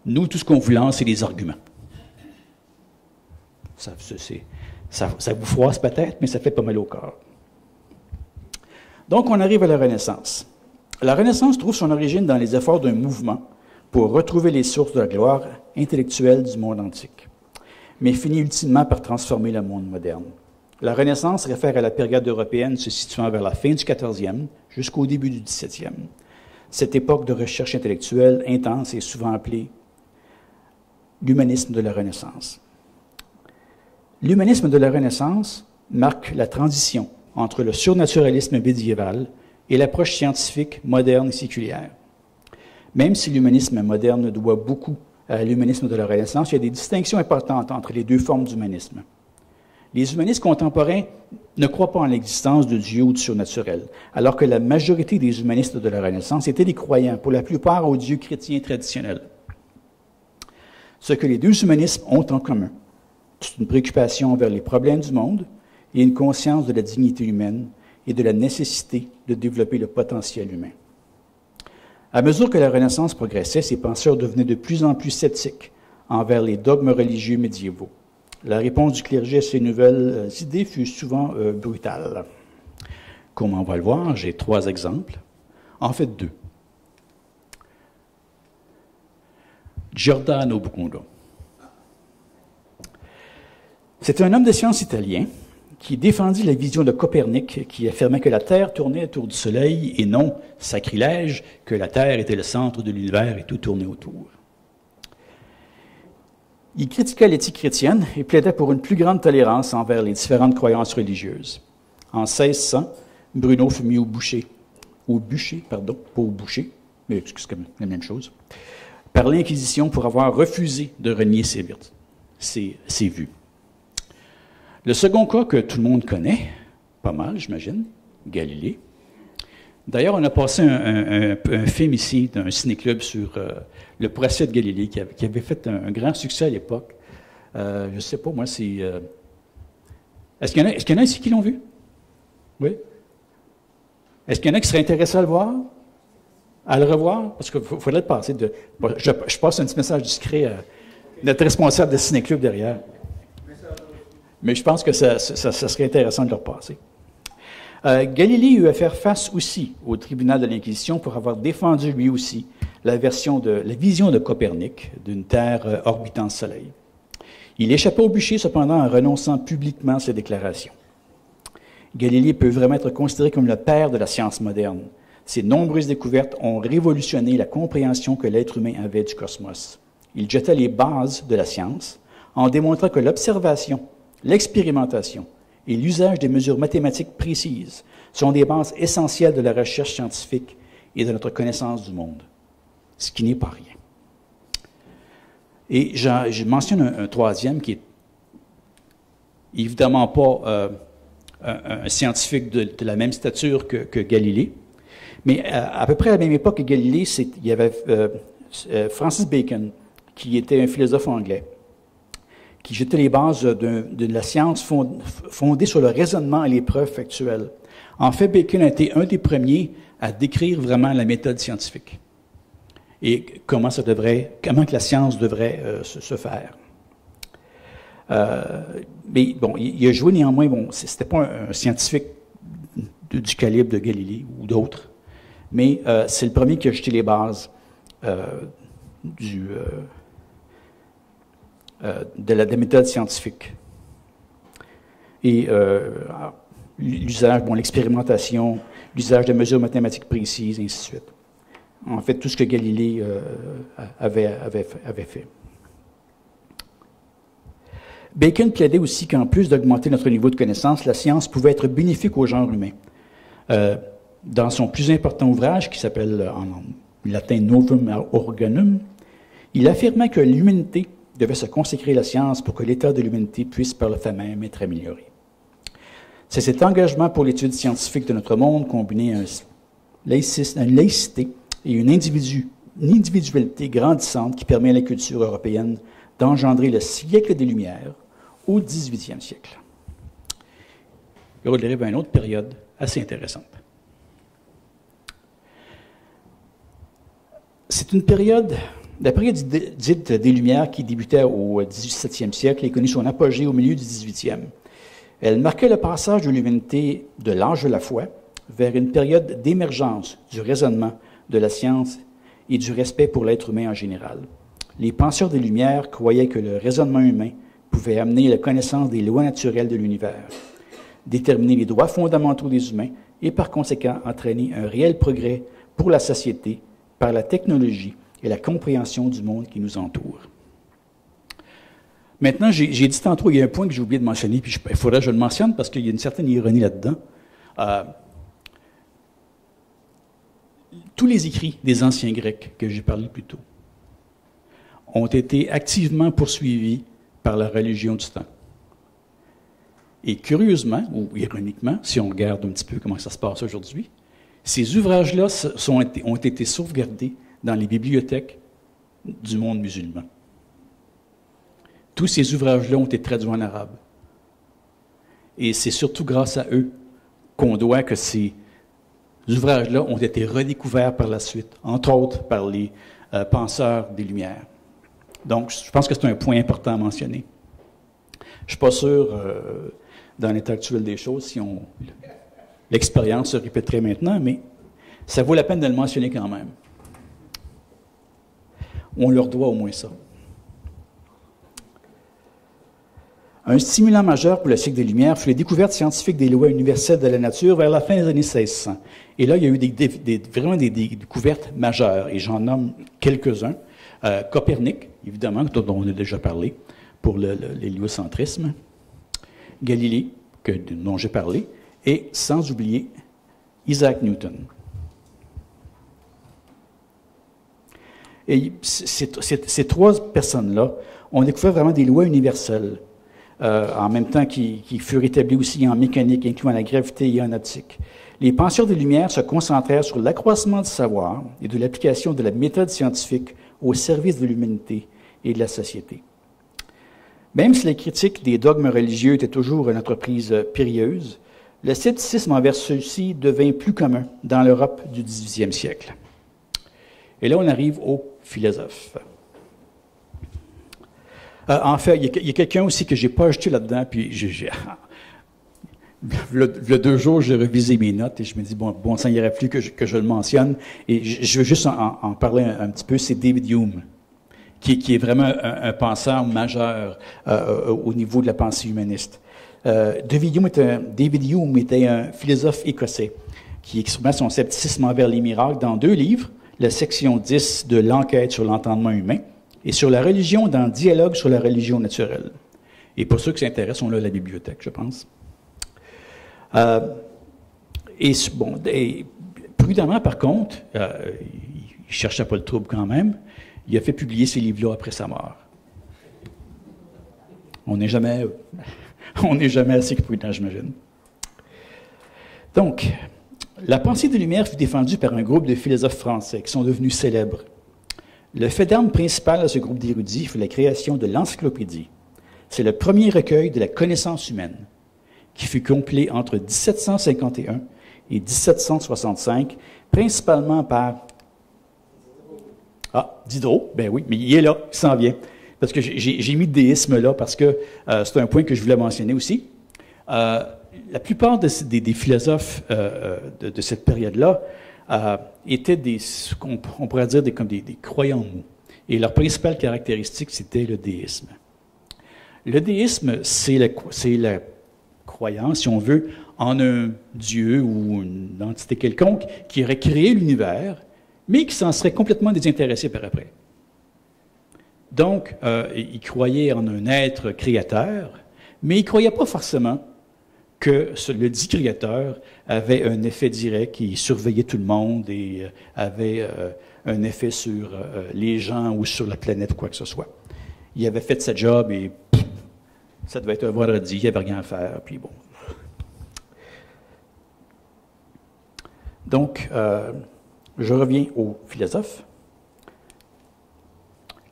Speaker 2: Nous, tout ce qu'on vous lance, c'est des arguments. Ça vous froisse peut-être, mais ça fait pas mal au corps. Donc, on arrive à la Renaissance. La Renaissance trouve son origine dans les efforts d'un mouvement pour retrouver les sources de la gloire intellectuelle du monde antique, mais finit ultimement par transformer le monde moderne. La Renaissance réfère à la période européenne se situant vers la fin du 14e jusqu'au début du 17e. Cette époque de recherche intellectuelle intense est souvent appelée l'humanisme de la Renaissance. L'humanisme de la Renaissance marque la transition entre le surnaturalisme médiéval et l'approche scientifique moderne et séculière. Même si l'humanisme moderne doit beaucoup à l'humanisme de la Renaissance, il y a des distinctions importantes entre les deux formes d'humanisme. Les humanistes contemporains ne croient pas en l'existence de Dieu ou du surnaturel, alors que la majorité des humanistes de la Renaissance étaient des croyants, pour la plupart au Dieu chrétien traditionnel. Ce que les deux humanismes ont en commun, c'est une préoccupation envers les problèmes du monde et une conscience de la dignité humaine et de la nécessité de développer le potentiel humain. À mesure que la Renaissance progressait, ces penseurs devenaient de plus en plus sceptiques envers les dogmes religieux médiévaux. La réponse du clergé à ces nouvelles idées fut souvent brutale. Comme on va le voir, j'ai 3 exemples, en fait 2. Giordano Bruno. C'est un homme de science italien qui défendit la vision de Copernic, qui affirmait que la Terre tournait autour du Soleil et non, sacrilège, que la Terre était le centre de l'univers et tout tournait autour. Il critiquait l'éthique chrétienne et plaidait pour une plus grande tolérance envers les différentes croyances religieuses. En 1600, Bruno fut mis au bûcher, pas au bûcher, mais c'est comme la même chose, par l'Inquisition pour avoir refusé de renier ses vues. Le second cas que tout le monde connaît, pas mal, j'imagine, Galilée. D'ailleurs, on a passé un film ici, d'un ciné-club sur le procès de Galilée, qui avait fait un grand succès à l'époque. Je ne sais pas, moi, c'est... Est-ce qu'il y en a ici qui l'ont vu? Oui? Est-ce qu'il y en a qui seraient intéressés à le voir? À le revoir? Parce qu'il faudrait le passer de... Je passe un petit message discret à notre responsable de ciné-club derrière. Mais je pense que ça serait intéressant de le repasser. Galilée eut à faire face aussi au tribunal de l'Inquisition pour avoir défendu lui aussi la vision de Copernic d'une Terre orbitant le Soleil. Il échappait au bûcher cependant en renonçant publiquement à ses déclarations. Galilée peut vraiment être considéré comme le père de la science moderne. Ses nombreuses découvertes ont révolutionné la compréhension que l'être humain avait du cosmos. Il jeta les bases de la science en démontrant que l'observation, l'expérimentation et l'usage des mesures mathématiques précises sont des bases essentielles de la recherche scientifique et de notre connaissance du monde, ce qui n'est pas rien. Et je mentionne un troisième qui est évidemment pas un scientifique de la même stature que Galilée, mais à peu près à la même époque que Galilée, il y avait Francis Bacon, qui était un philosophe anglais, qui jetait les bases de la science fondée sur le raisonnement et les preuves factuelles. En fait, Bacon a été un des premiers à décrire vraiment la méthode scientifique et comment que la science devrait se faire. Mais bon, il a joué néanmoins, bon, c'était pas un scientifique du calibre de Galilée ou d'autres, mais c'est le premier qui a jeté les bases de la méthode scientifique. Et l'usage, bon, l'expérimentation, l'usage de mesures mathématiques précises, et ainsi de suite. En fait, tout ce que Galilée avait fait. Bacon plaidait aussi qu'en plus d'augmenter notre niveau de connaissance, la science pouvait être bénéfique au genre humain. Dans son plus important ouvrage, qui s'appelle en latin Novum Organum, il affirmait que l'humanité devait se consacrer à la science pour que l'état de l'humanité puisse par le fait même être amélioré. C'est cet engagement pour l'étude scientifique de notre monde, combiné à une laïcité et une individualité grandissante qui permet à la culture européenne d'engendrer le siècle des Lumières au 18e siècle. Il arrive à une autre période assez intéressante. C'est une période, la période dite des Lumières qui débutait au 17e siècle et connut son apogée au milieu du 18e. Elle marquait le passage de l'humanité de l'âge de la foi vers une période d'émergence du raisonnement, de la science et du respect pour l'être humain en général. Les penseurs des Lumières croyaient que le raisonnement humain pouvait amener la connaissance des lois naturelles de l'univers, déterminer les droits fondamentaux des humains et par conséquent entraîner un réel progrès pour la société par la technologie et la compréhension du monde qui nous entoure. Maintenant, j'ai dit tantôt, il y a un point que j'ai oublié de mentionner, puis il faudrait que je le mentionne parce qu'il y a une certaine ironie là-dedans. Tous les écrits des anciens Grecs que j'ai parlé plus tôt ont été activement poursuivis par la religion du temps. Et curieusement, ou ironiquement, si on regarde un petit peu comment ça se passe aujourd'hui, ces ouvrages-là ont été sauvegardés dans les bibliothèques du monde musulman. Tous ces ouvrages-là ont été traduits en arabe. Et c'est surtout grâce à eux qu'on doit que ces ouvrages-là ont été redécouverts par la suite, entre autres par les penseurs des Lumières. Donc, je pense que c'est un point important à mentionner. Je ne suis pas sûr, dans l'état actuel des choses, si l'expérience se répéterait maintenant, mais ça vaut la peine de le mentionner quand même. On leur doit au moins ça. Un stimulant majeur pour le siècle des Lumières fut la découverte scientifique des lois universelles de la nature vers la fin des années 1600. Et là, il y a eu vraiment des découvertes majeures, et j'en nomme quelques-uns. Copernic, évidemment, dont on a déjà parlé, pour l'héliocentrisme. Galilée, dont j'ai parlé, et sans oublier Isaac Newton. Et ces trois personnes-là ont découvert vraiment des lois universelles, en même temps qui furent établies aussi en mécanique, incluant la gravité et en optique. Les penseurs des Lumières se concentrèrent sur l'accroissement du savoir et de l'application de la méthode scientifique au service de l'humanité et de la société. Même si la critique des dogmes religieux était toujours une entreprise périlleuse, le scepticisme envers ceux-ci devint plus commun dans l'Europe du 18e siècle. Et là, on arrive aux philosophes. En fait, il y a quelqu'un aussi que je n'ai pas ajouté là-dedans, puis le 2 jours, j'ai revisé mes notes et je me dis, bon sang, il n'y aurait plus que je le mentionne. Et je veux juste en parler un petit peu, c'est David Hume, qui est vraiment un penseur majeur au niveau de la pensée humaniste. David Hume était un philosophe écossais qui exprimait son scepticisme envers les miracles dans 2 livres, la section 10 de l'Enquête sur l'entendement humain et sur la religion dans Dialogue sur la religion naturelle. Et pour ceux qui s'intéressent, on a la bibliothèque, je pense. Et prudemment, par contre, il ne cherchait pas le trouble quand même, il a fait publier ces livres-là après sa mort. On n'est jamais On n'est jamais assez prudent, j'imagine. Donc, la pensée des Lumières fut défendue par un groupe de philosophes français qui sont devenus célèbres. Le fait d'arme principal de ce groupe d'érudits fut la création de l'encyclopédie. C'est le premier recueil de la connaissance humaine, qui fut compilé entre 1751 et 1765, principalement par... Ah, Diderot, ben oui, mais il est là, il s'en vient. Parce que j'ai mis déisme là, parce que c'est un point que je voulais mentionner aussi. La plupart des philosophes de cette période-là étaient on pourrait dire comme des croyants mous. Et leur principale caractéristique, c'était le déisme. Le déisme, c'est la croyance, si on veut, en un dieu ou une entité quelconque qui aurait créé l'univers, mais qui s'en serait complètement désintéressé par après. Donc, ils croyaient en un être créateur, mais ils ne croyaient pas forcément que le dit créateur avait un effet direct, qui surveillait tout le monde et avait un effet sur les gens ou sur la planète, quoi que ce soit. Il avait fait sa job et ça devait être un vendredi, il n'y avait rien à faire, puis bon. Donc, je reviens aux philosophes.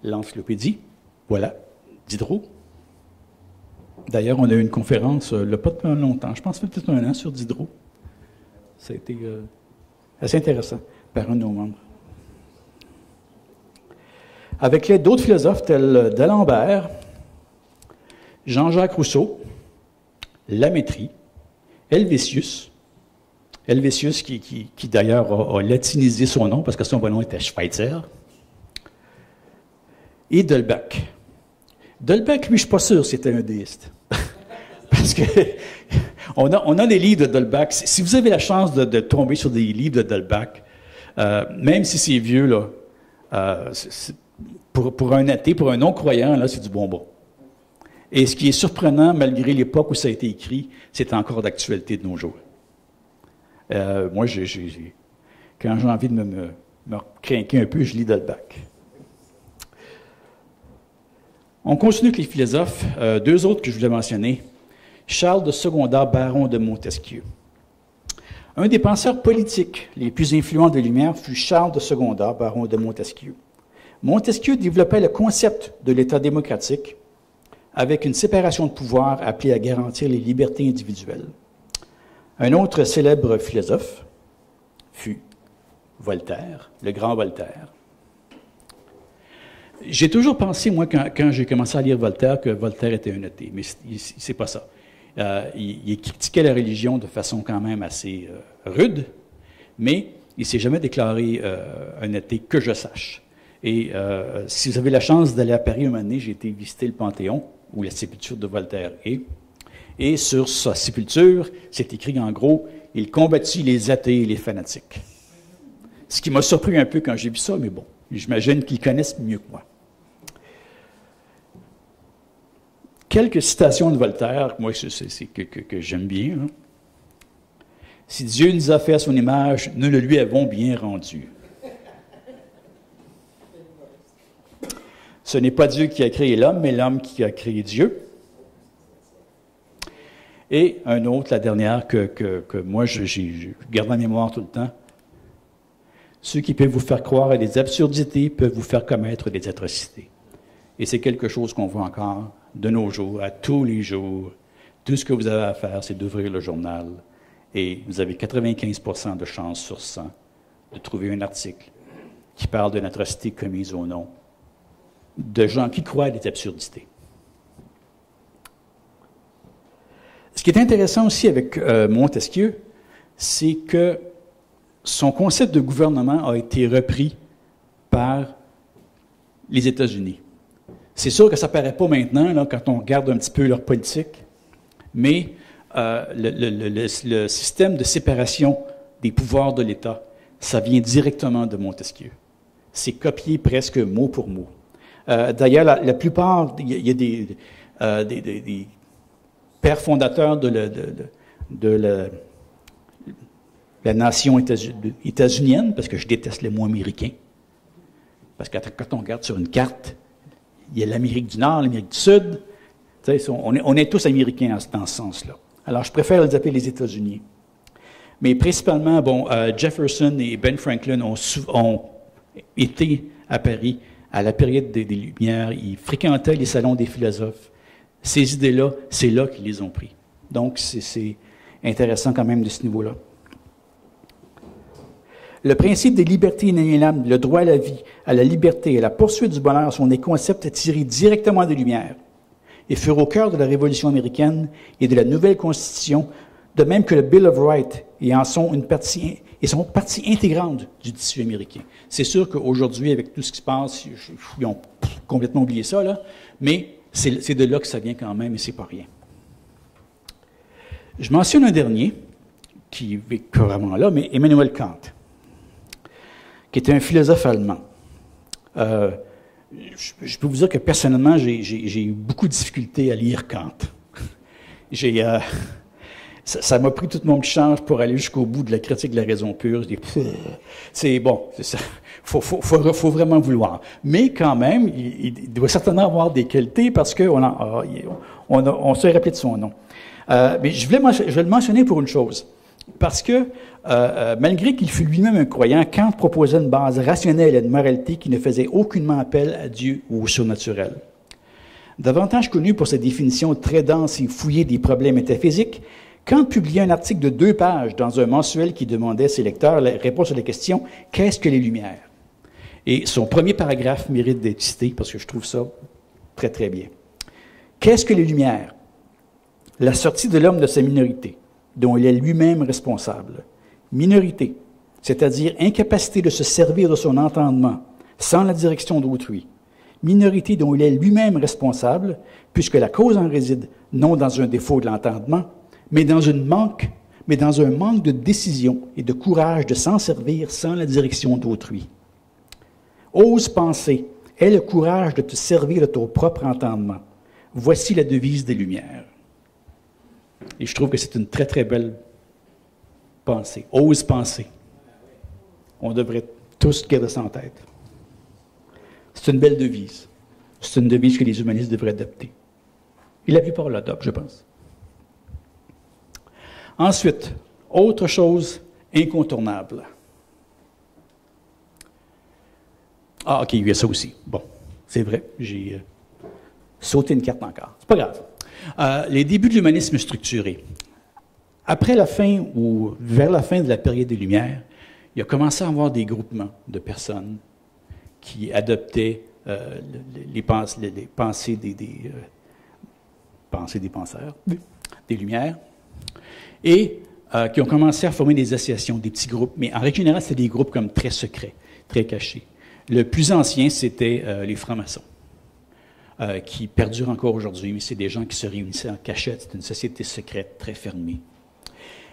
Speaker 2: L'encyclopédie, voilà, Diderot. D'ailleurs, on a eu une conférence, il n'y a pas de longtemps, je pense peut-être un an, sur Diderot. Ça a été assez intéressant, par un de nos membres. Avec l'aide d'autres philosophes tels d'Alembert, Jean-Jacques Rousseau, Lamétrie, Helvétius qui d'ailleurs a latinisé son nom, parce que son vrai nom était Schweitzer, et D'Holbach. D'Holbach, lui, je ne suis pas sûr que c'était un déiste. Parce que on a des livres de D'Holbach. Si vous avez la chance de tomber sur des livres de D'Holbach, même si c'est vieux, là, pour un athée, pour un non-croyant, là, c'est du bonbon. Et ce qui est surprenant, malgré l'époque où ça a été écrit, c'est encore d'actualité de nos jours. Moi, quand j'ai envie de me craquer un peu, je lis D'Holbach. On continue avec les philosophes. Deux autres que je voulais mentionner. Charles de Secondat, baron de Montesquieu. Un des penseurs politiques les plus influents des Lumières fut Charles de Secondat, baron de Montesquieu. Montesquieu développait le concept de l'État démocratique avec une séparation de pouvoir appelée à garantir les libertés individuelles. Un autre célèbre philosophe fut Voltaire, le grand Voltaire. J'ai toujours pensé, moi, quand j'ai commencé à lire Voltaire, que Voltaire était un athée, mais c'est pas ça. Il critiquait la religion de façon quand même assez rude, mais il ne s'est jamais déclaré un athée que je sache. Et si vous avez la chance d'aller à Paris un moment donné, j'ai été visiter le Panthéon, où la sépulture de Voltaire est. Et sur sa sépulture, c'est écrit en gros « Il combattit les athées et les fanatiques ». Ce qui m'a surpris un peu quand j'ai vu ça, mais bon, j'imagine qu'ils connaissent mieux que moi. Quelques citations de Voltaire, moi, c'est que j'aime bien. Hein. « Si Dieu nous a fait à son image, nous le lui avons bien rendu. » Ce n'est pas Dieu qui a créé l'homme, mais l'homme qui a créé Dieu. Et un autre, la dernière, que moi, je garde en mémoire tout le temps. Ceux qui peuvent vous faire croire à des absurdités peuvent vous faire commettre des atrocités. Et c'est quelque chose qu'on voit encore de nos jours, à tous les jours. Tout ce que vous avez à faire, c'est d'ouvrir le journal. Et vous avez 95% de chances sur 100 de trouver un article qui parle d'une atrocité commise au nom de gens qui croient à des absurdités. Ce qui est intéressant aussi avec Montesquieu, c'est que son concept de gouvernement a été repris par les États-Unis. C'est sûr que ça ne paraît pas maintenant, là, quand on regarde un petit peu leur politique, mais le système de séparation des pouvoirs de l'État, ça vient directement de Montesquieu. C'est copié presque mot pour mot. D'ailleurs, la plupart, il y a des pères fondateurs de la nation états-unienne, parce que je déteste les mots américains. Parce que quand on regarde sur une carte, il y a l'Amérique du Nord, l'Amérique du Sud. On est tous américains dans ce sens-là. Alors, je préfère les appeler les États-Unis. Mais principalement, Jefferson et Ben Franklin ont été à Paris à la période des Lumières. Ils fréquentaient les salons des philosophes. Ces idées-là, c'est là qu'ils les ont pris. Donc, c'est intéressant quand même de ce niveau-là. Le principe des libertés inaliénables, le droit à la vie, à la liberté et à la poursuite du bonheur sont des concepts tirés directement des Lumières et furent au cœur de la Révolution américaine et de la nouvelle Constitution, de même que le Bill of Rights, et sont partie intégrante du tissu américain. C'est sûr qu'aujourd'hui, avec tout ce qui se passe, ils ont complètement oublié ça, là, mais c'est de là que ça vient quand même, et c'est pas rien. Je mentionne un dernier, qui est vraiment là, mais Emmanuel Kant, qui était un philosophe allemand. Je peux vous dire que personnellement, j'ai eu beaucoup de difficultés à lire Kant. Ça m'a pris tout mon petit change pour aller jusqu'au bout de la critique de la raison pure. C'est bon, c'est ça. Faut vraiment vouloir. Mais quand même, il doit certainement avoir des qualités parce qu'on s'est rappelé de son nom. Mais je vais le mentionner pour une chose. Parce que, malgré qu'il fut lui-même un croyant, Kant proposait une base rationnelle et de moralité qui ne faisait aucunement appel à Dieu ou au surnaturel. Davantage connu pour sa définition très dense et fouillée des problèmes métaphysiques, Kant publia un article de 2 pages dans un mensuel qui demandait à ses lecteurs la réponse à la question « Qu'est-ce que les Lumières ?» Et son premier paragraphe mérite d'être cité parce que je trouve ça très, très bien. « Qu'est-ce que les Lumières? La sortie de l'homme de sa minorité, dont il est lui-même responsable. Minorité, c'est-à-dire incapacité de se servir de son entendement sans la direction d'autrui. Minorité dont il est lui-même responsable, puisque la cause en réside non dans un défaut de l'entendement, mais dans un manque de décision et de courage de s'en servir sans la direction d'autrui. Ose penser, aie le courage de te servir de ton propre entendement. Voici la devise des Lumières. Et je trouve que c'est une très, très belle pensée. Ose penser. On devrait tous garder ça en tête. C'est une belle devise. C'est une devise que les humanistes devraient adopter. Et la plupart l'adoptent, je pense. Ensuite, autre chose incontournable. Ah, OK, il y a ça aussi. Bon, c'est vrai, j'ai sauté une carte encore. C'est pas grave. Les débuts de l'humanisme structuré. Après la fin, ou vers la fin de la période des Lumières, il a commencé à avoir des groupements de personnes qui adoptaient les pensées des penseurs, des Lumières, et qui ont commencé à former des associations, des petits groupes, mais en règle générale, c'était des groupes comme très secrets, très cachés. Le plus ancien, c'était les francs-maçons, qui perdurent encore aujourd'hui, mais c'est des gens qui se réunissaient en cachette. C'est une société secrète, très fermée.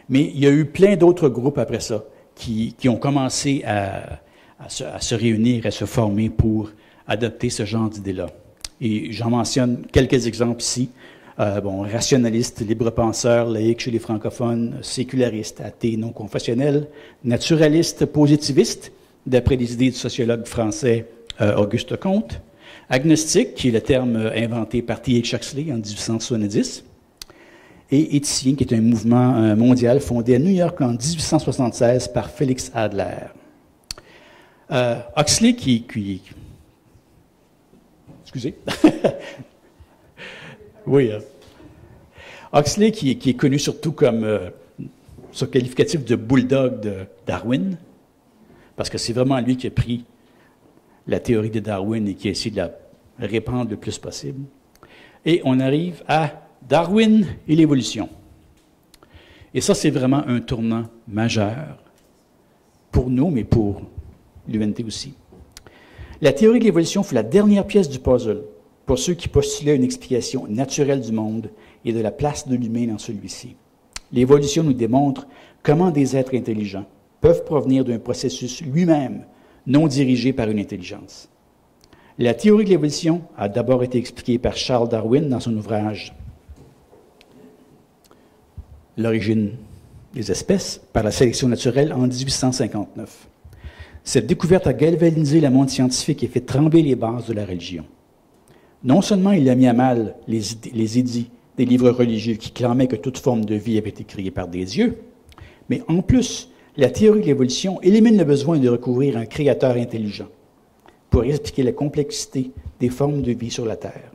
Speaker 2: Mais il y a eu plein d'autres groupes après ça qui ont commencé à se réunir, à se former pour adopter ce genre d'idées-là. Et j'en mentionne quelques exemples ici. Rationalistes, libre-penseurs, laïcs chez les francophones, sécularistes, athées, non-confessionnels, naturalistes, positivistes, d'après les idées du sociologue français Auguste Comte, agnostique, qui est le terme inventé par T.H. Huxley en 1870, et éthicien, qui est un mouvement mondial fondé à New York en 1876 par Félix Adler. Huxley, excusez. Oui. Huxley, qui est connu surtout comme ce qualificatif de bulldog de Darwin, parce que c'est vraiment lui qui a pris la théorie de Darwin et qui a essayé de la répandre le plus possible. Et on arrive à Darwin et l'évolution. Et ça, c'est vraiment un tournant majeur pour nous, mais pour l'humanité aussi. La théorie de l'évolution fut la dernière pièce du puzzle pour ceux qui postulaient une explication naturelle du monde et de la place de l'humain dans celui-ci. L'évolution nous démontre comment des êtres intelligents peuvent provenir d'un processus lui-même non dirigé par une intelligence. La théorie de l'évolution a d'abord été expliquée par Charles Darwin dans son ouvrage « L'origine des espèces par la sélection naturelle » en 1859. Cette découverte a galvanisé le monde scientifique et fait trembler les bases de la religion. Non seulement il a mis à mal les édits des livres religieux qui clamaient que toute forme de vie avait été créée par des dieux, mais en plus, la théorie de l'évolution élimine le besoin de recourir à un créateur intelligent pour expliquer la complexité des formes de vie sur la Terre.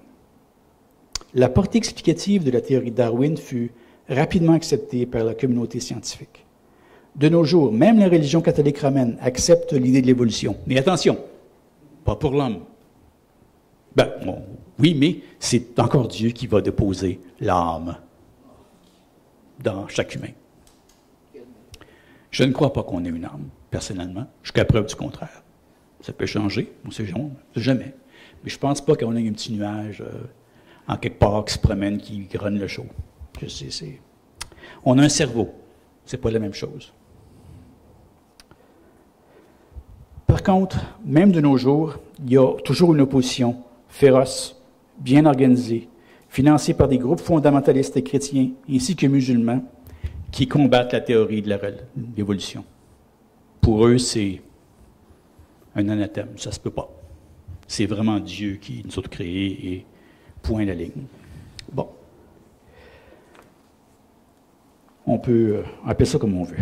Speaker 2: La portée explicative de la théorie de Darwin fut rapidement acceptée par la communauté scientifique. De nos jours, même la religion catholique romaine accepte l'idée de l'évolution. Mais attention, pas pour l'homme. Bon, oui, mais c'est encore Dieu qui va déposer l'âme dans chaque humain. Je ne crois pas qu'on ait une âme, personnellement, jusqu'à preuve du contraire. Ça peut changer, on ne sait jamais. Mais je ne pense pas qu'on ait un petit nuage en quelque part qui se promène, qui grogne le chaud. On a un cerveau, c'est pas la même chose. Par contre, même de nos jours, il y a toujours une opposition féroce, bien organisée, financée par des groupes fondamentalistes chrétiens ainsi que musulmans qui combattent la théorie de l'évolution. Pour eux, c'est un anathème, ça ne se peut pas. C'est vraiment Dieu qui nous a créés et point la ligne. Bon. On peut appeler ça comme on veut.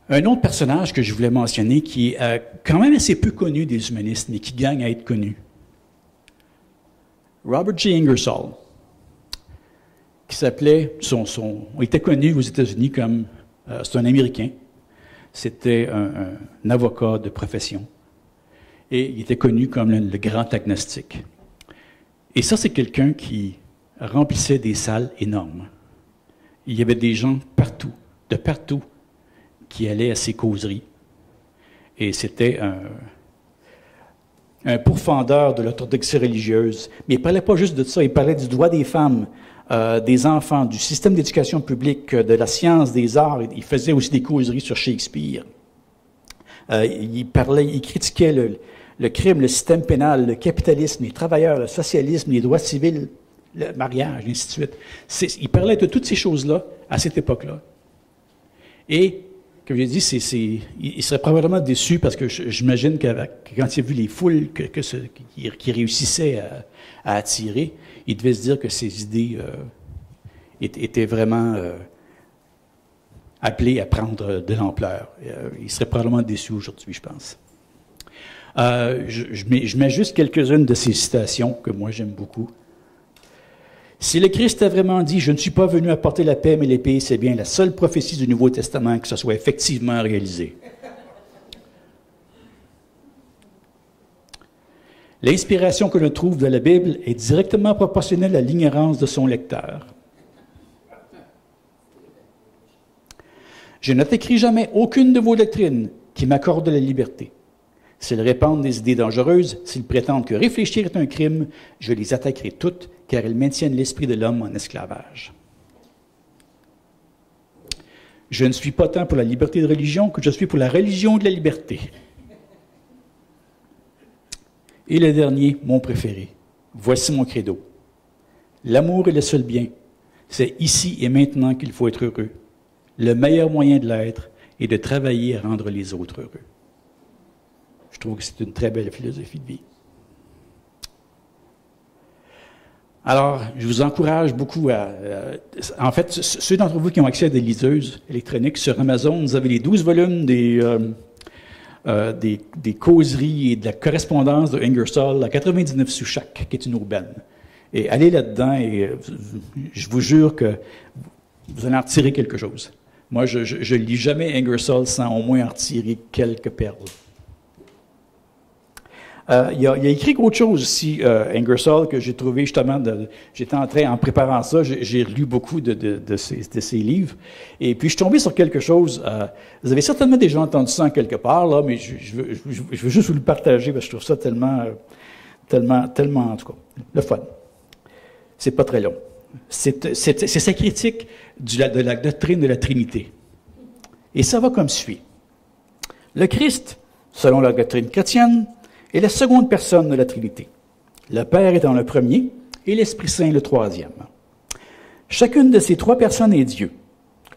Speaker 2: Un autre personnage que je voulais mentionner, qui est quand même assez peu connu des humanistes, mais qui gagne à être connu. Robert J. Ingersoll, qui s'appelait, il était connu aux États-Unis comme, c'est un Américain, c'était un avocat de profession, et il était connu comme le grand agnostique. Et ça, c'est quelqu'un qui remplissait des salles énormes. Il y avait des gens partout, de partout, qui allaient à ces causeries. Et c'était un pourfendeur de l'orthodoxie religieuse. Mais il ne parlait pas juste de ça, il parlait du droit des femmes, des enfants, du système d'éducation publique, de la science, des arts. Il faisait aussi des causeries sur Shakespeare. Il critiquait le crime, le système pénal, le capitalisme, les travailleurs, le socialisme, les droits civils, le mariage, et ainsi de suite. Il parlait de toutes ces choses-là à cette époque-là. Et comme j'ai dit, il serait probablement déçu parce que j'imagine que quand il a vu les foules qui réussissaient à attirer, il devait se dire que ses idées étaient vraiment appelées à prendre de l'ampleur. Il serait probablement déçu aujourd'hui, je pense. Je mets juste quelques-unes de ces citations que moi j'aime beaucoup. Si le Christ a vraiment dit « Je ne suis pas venu apporter la paix, mais l'épée », c'est bien la seule prophétie du Nouveau Testament que ça soit effectivement réalisé. L'inspiration que l'on trouve dans la Bible est directement proportionnelle à l'ignorance de son lecteur. Je n'ai écrit jamais aucune de vos doctrines qui m'accorde la liberté. S'ils répandent des idées dangereuses, s'ils prétendent que réfléchir est un crime, je les attaquerai toutes, car elles maintiennent l'esprit de l'homme en esclavage. Je ne suis pas tant pour la liberté de religion que je suis pour la religion de la liberté. Et le dernier, mon préféré. Voici mon credo. L'amour est le seul bien. C'est ici et maintenant qu'il faut être heureux. Le meilleur moyen de l'être est de travailler à rendre les autres heureux. Je trouve que c'est une très belle philosophie de vie. Alors, je vous encourage beaucoup en fait, ceux d'entre vous qui ont accès à des liseuses électroniques sur Amazon, vous avez les 12 volumes des causeries et de la correspondance de Ingersoll à 99 sous chaque, qui est une aubaine. Et allez là-dedans et je vous jure que vous allez en retirer quelque chose. Moi, je lis jamais Ingersoll sans au moins en retirer quelques perles. Il a écrit autre chose aussi, Ingersoll, que j'ai trouvé justement, j'étais en préparant ça, j'ai relu beaucoup de ses livres, et puis je suis tombé sur quelque chose, vous avez certainement déjà entendu ça en quelque part, là, mais je veux juste vous le partager, parce que je trouve ça tellement, en tout cas, le fun. C'est pas très long. C'est sa critique de la doctrine de la Trinité. Et ça va comme suit. Le Christ, selon la doctrine chrétienne, est la seconde personne de la Trinité. Le Père étant le premier et l'Esprit Saint le troisième. Chacune de ces trois personnes est Dieu.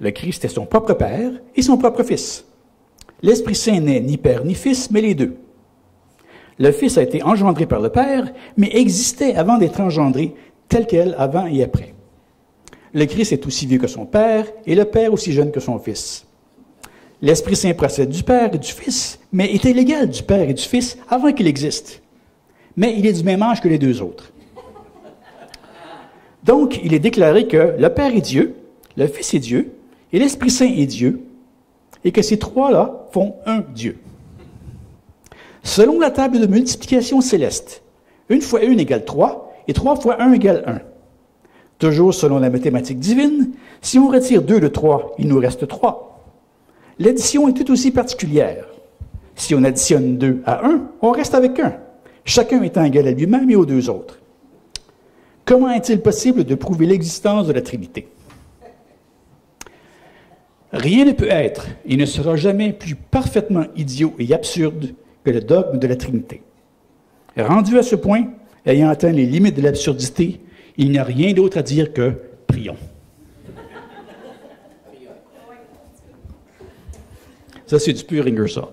Speaker 2: Le Christ est son propre Père et son propre Fils. L'Esprit Saint n'est ni Père ni Fils, mais les deux. Le Fils a été engendré par le Père, mais existait avant d'être engendré, tel quel, avant et après. Le Christ est aussi vieux que son Père, et le Père aussi jeune que son Fils. L'Esprit Saint procède du Père et du Fils, mais est égal du Père et du Fils avant qu'il existe. Mais il est du même âge que les deux autres. Donc, il est déclaré que le Père est Dieu, le Fils est Dieu, et l'Esprit Saint est Dieu, et que ces trois-là font un Dieu. Selon la table de multiplication céleste, 1 fois 1 égale 3, et 3 fois 1 égale 1. Toujours selon la mathématique divine, si on retire 2 de 3, il nous reste 3. L'addition est tout aussi particulière. Si on additionne 2 à 1, on reste avec 1, chacun étant égal à lui-même et aux deux autres. Comment est-il possible de prouver l'existence de la Trinité? Rien ne peut être et ne sera jamais plus parfaitement idiot et absurde que le dogme de la Trinité. Rendu à ce point, ayant atteint les limites de l'absurdité, il n'y a rien d'autre à dire que prions. Ça, c'est du pur Ingersoll.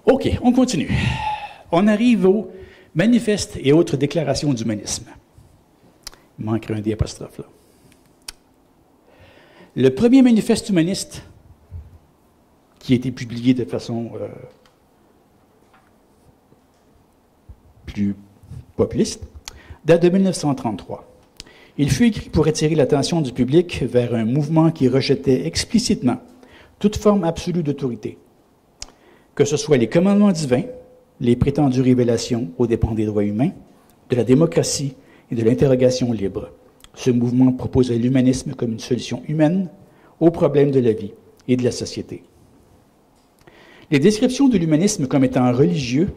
Speaker 2: OK, on continue. On arrive au manifeste et autres déclarations d'humanisme. Il manquerait un diapostrophe là. Le premier manifeste humaniste qui a été publié de façon plus populiste date de 1933. Il fut écrit pour attirer l'attention du public vers un mouvement qui rejetait explicitement toute forme absolue d'autorité, que ce soit les commandements divins, les prétendues révélations aux dépens des droits humains, de la démocratie et de l'interrogation libre. Ce mouvement proposait l'humanisme comme une solution humaine aux problèmes de la vie et de la société. Les descriptions de l'humanisme comme étant religieux,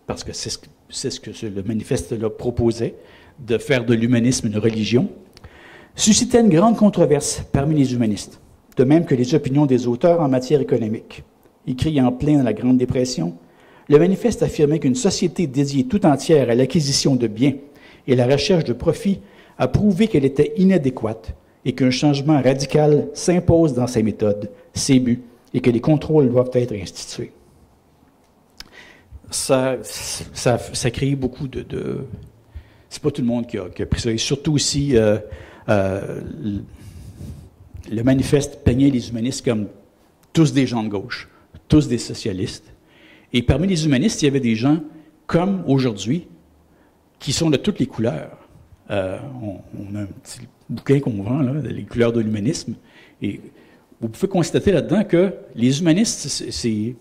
Speaker 2: parce que c'est ce que le manifeste-là proposait, de faire de l'humanisme une religion, suscitaient une grande controverse parmi les humanistes, de même que les opinions des auteurs en matière économique. Écrit en plein dans la Grande Dépression, le manifeste affirmait qu'une société dédiée tout entière à l'acquisition de biens et la recherche de profit a prouvé qu'elle était inadéquate et qu'un changement radical s'impose dans ses méthodes, ses buts, et que les contrôles doivent être institués. Ça crée beaucoup de... C'est pas tout le monde qui a pris ça. Et surtout aussi, le manifeste peignait les humanistes comme tous des gens de gauche, tous des socialistes. Et parmi les humanistes, il y avait des gens comme aujourd'hui qui sont de toutes les couleurs. On a un petit bouquin qu'on vend, là, les couleurs de l'humanisme. Et vous pouvez constater là-dedans que les humanistes ne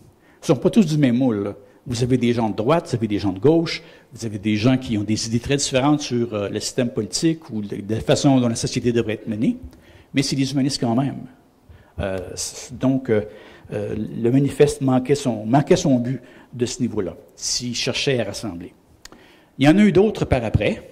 Speaker 2: sont pas tous du même moule, là. Vous avez des gens de droite, vous avez des gens de gauche, vous avez des gens qui ont des idées très différentes sur le système politique ou la façon dont la société devrait être menée, mais c'est des humanistes quand même. Donc, le manifeste manquait son but de ce niveau-là, s'il cherchait à rassembler. Il y en a eu d'autres par après.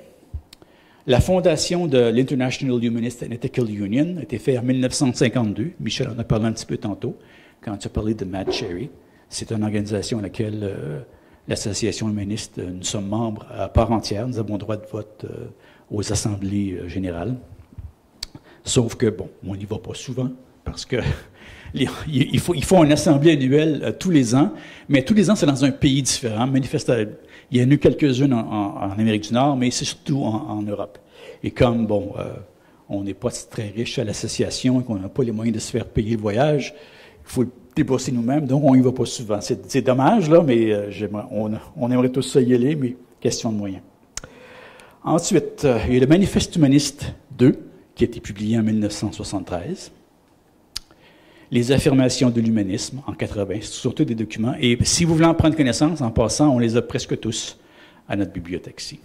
Speaker 2: La fondation de l'International Humanist and Ethical Union a été faite en 1952. Michel en a parlé un petit peu tantôt, quand tu as parlé de Matt Cherry. C'est une organisation à laquelle l'Association humaniste, nous sommes membres à part entière. Nous avons droit de vote aux assemblées générales. Sauf que, bon, on n'y va pas souvent, parce que il faut une assemblée annuelle tous les ans, mais tous les ans, c'est dans un pays différent. Il y en a eu quelques-unes en Amérique du Nord, mais c'est surtout en Europe. Et comme, bon, on n'est pas très riche à l'association et qu'on n'a pas les moyens de se faire payer le voyage, il faut le débourser nous-mêmes, donc on n'y va pas souvent. C'est dommage, là, mais on aimerait tous ça y aller, mais question de moyens. Ensuite, il y a le Manifeste humaniste 2, qui a été publié en 1973. Les affirmations de l'humanisme, en 80, c'est surtout des documents. Et si vous voulez en prendre connaissance, en passant, on les a presque tous à notre bibliothèque ici.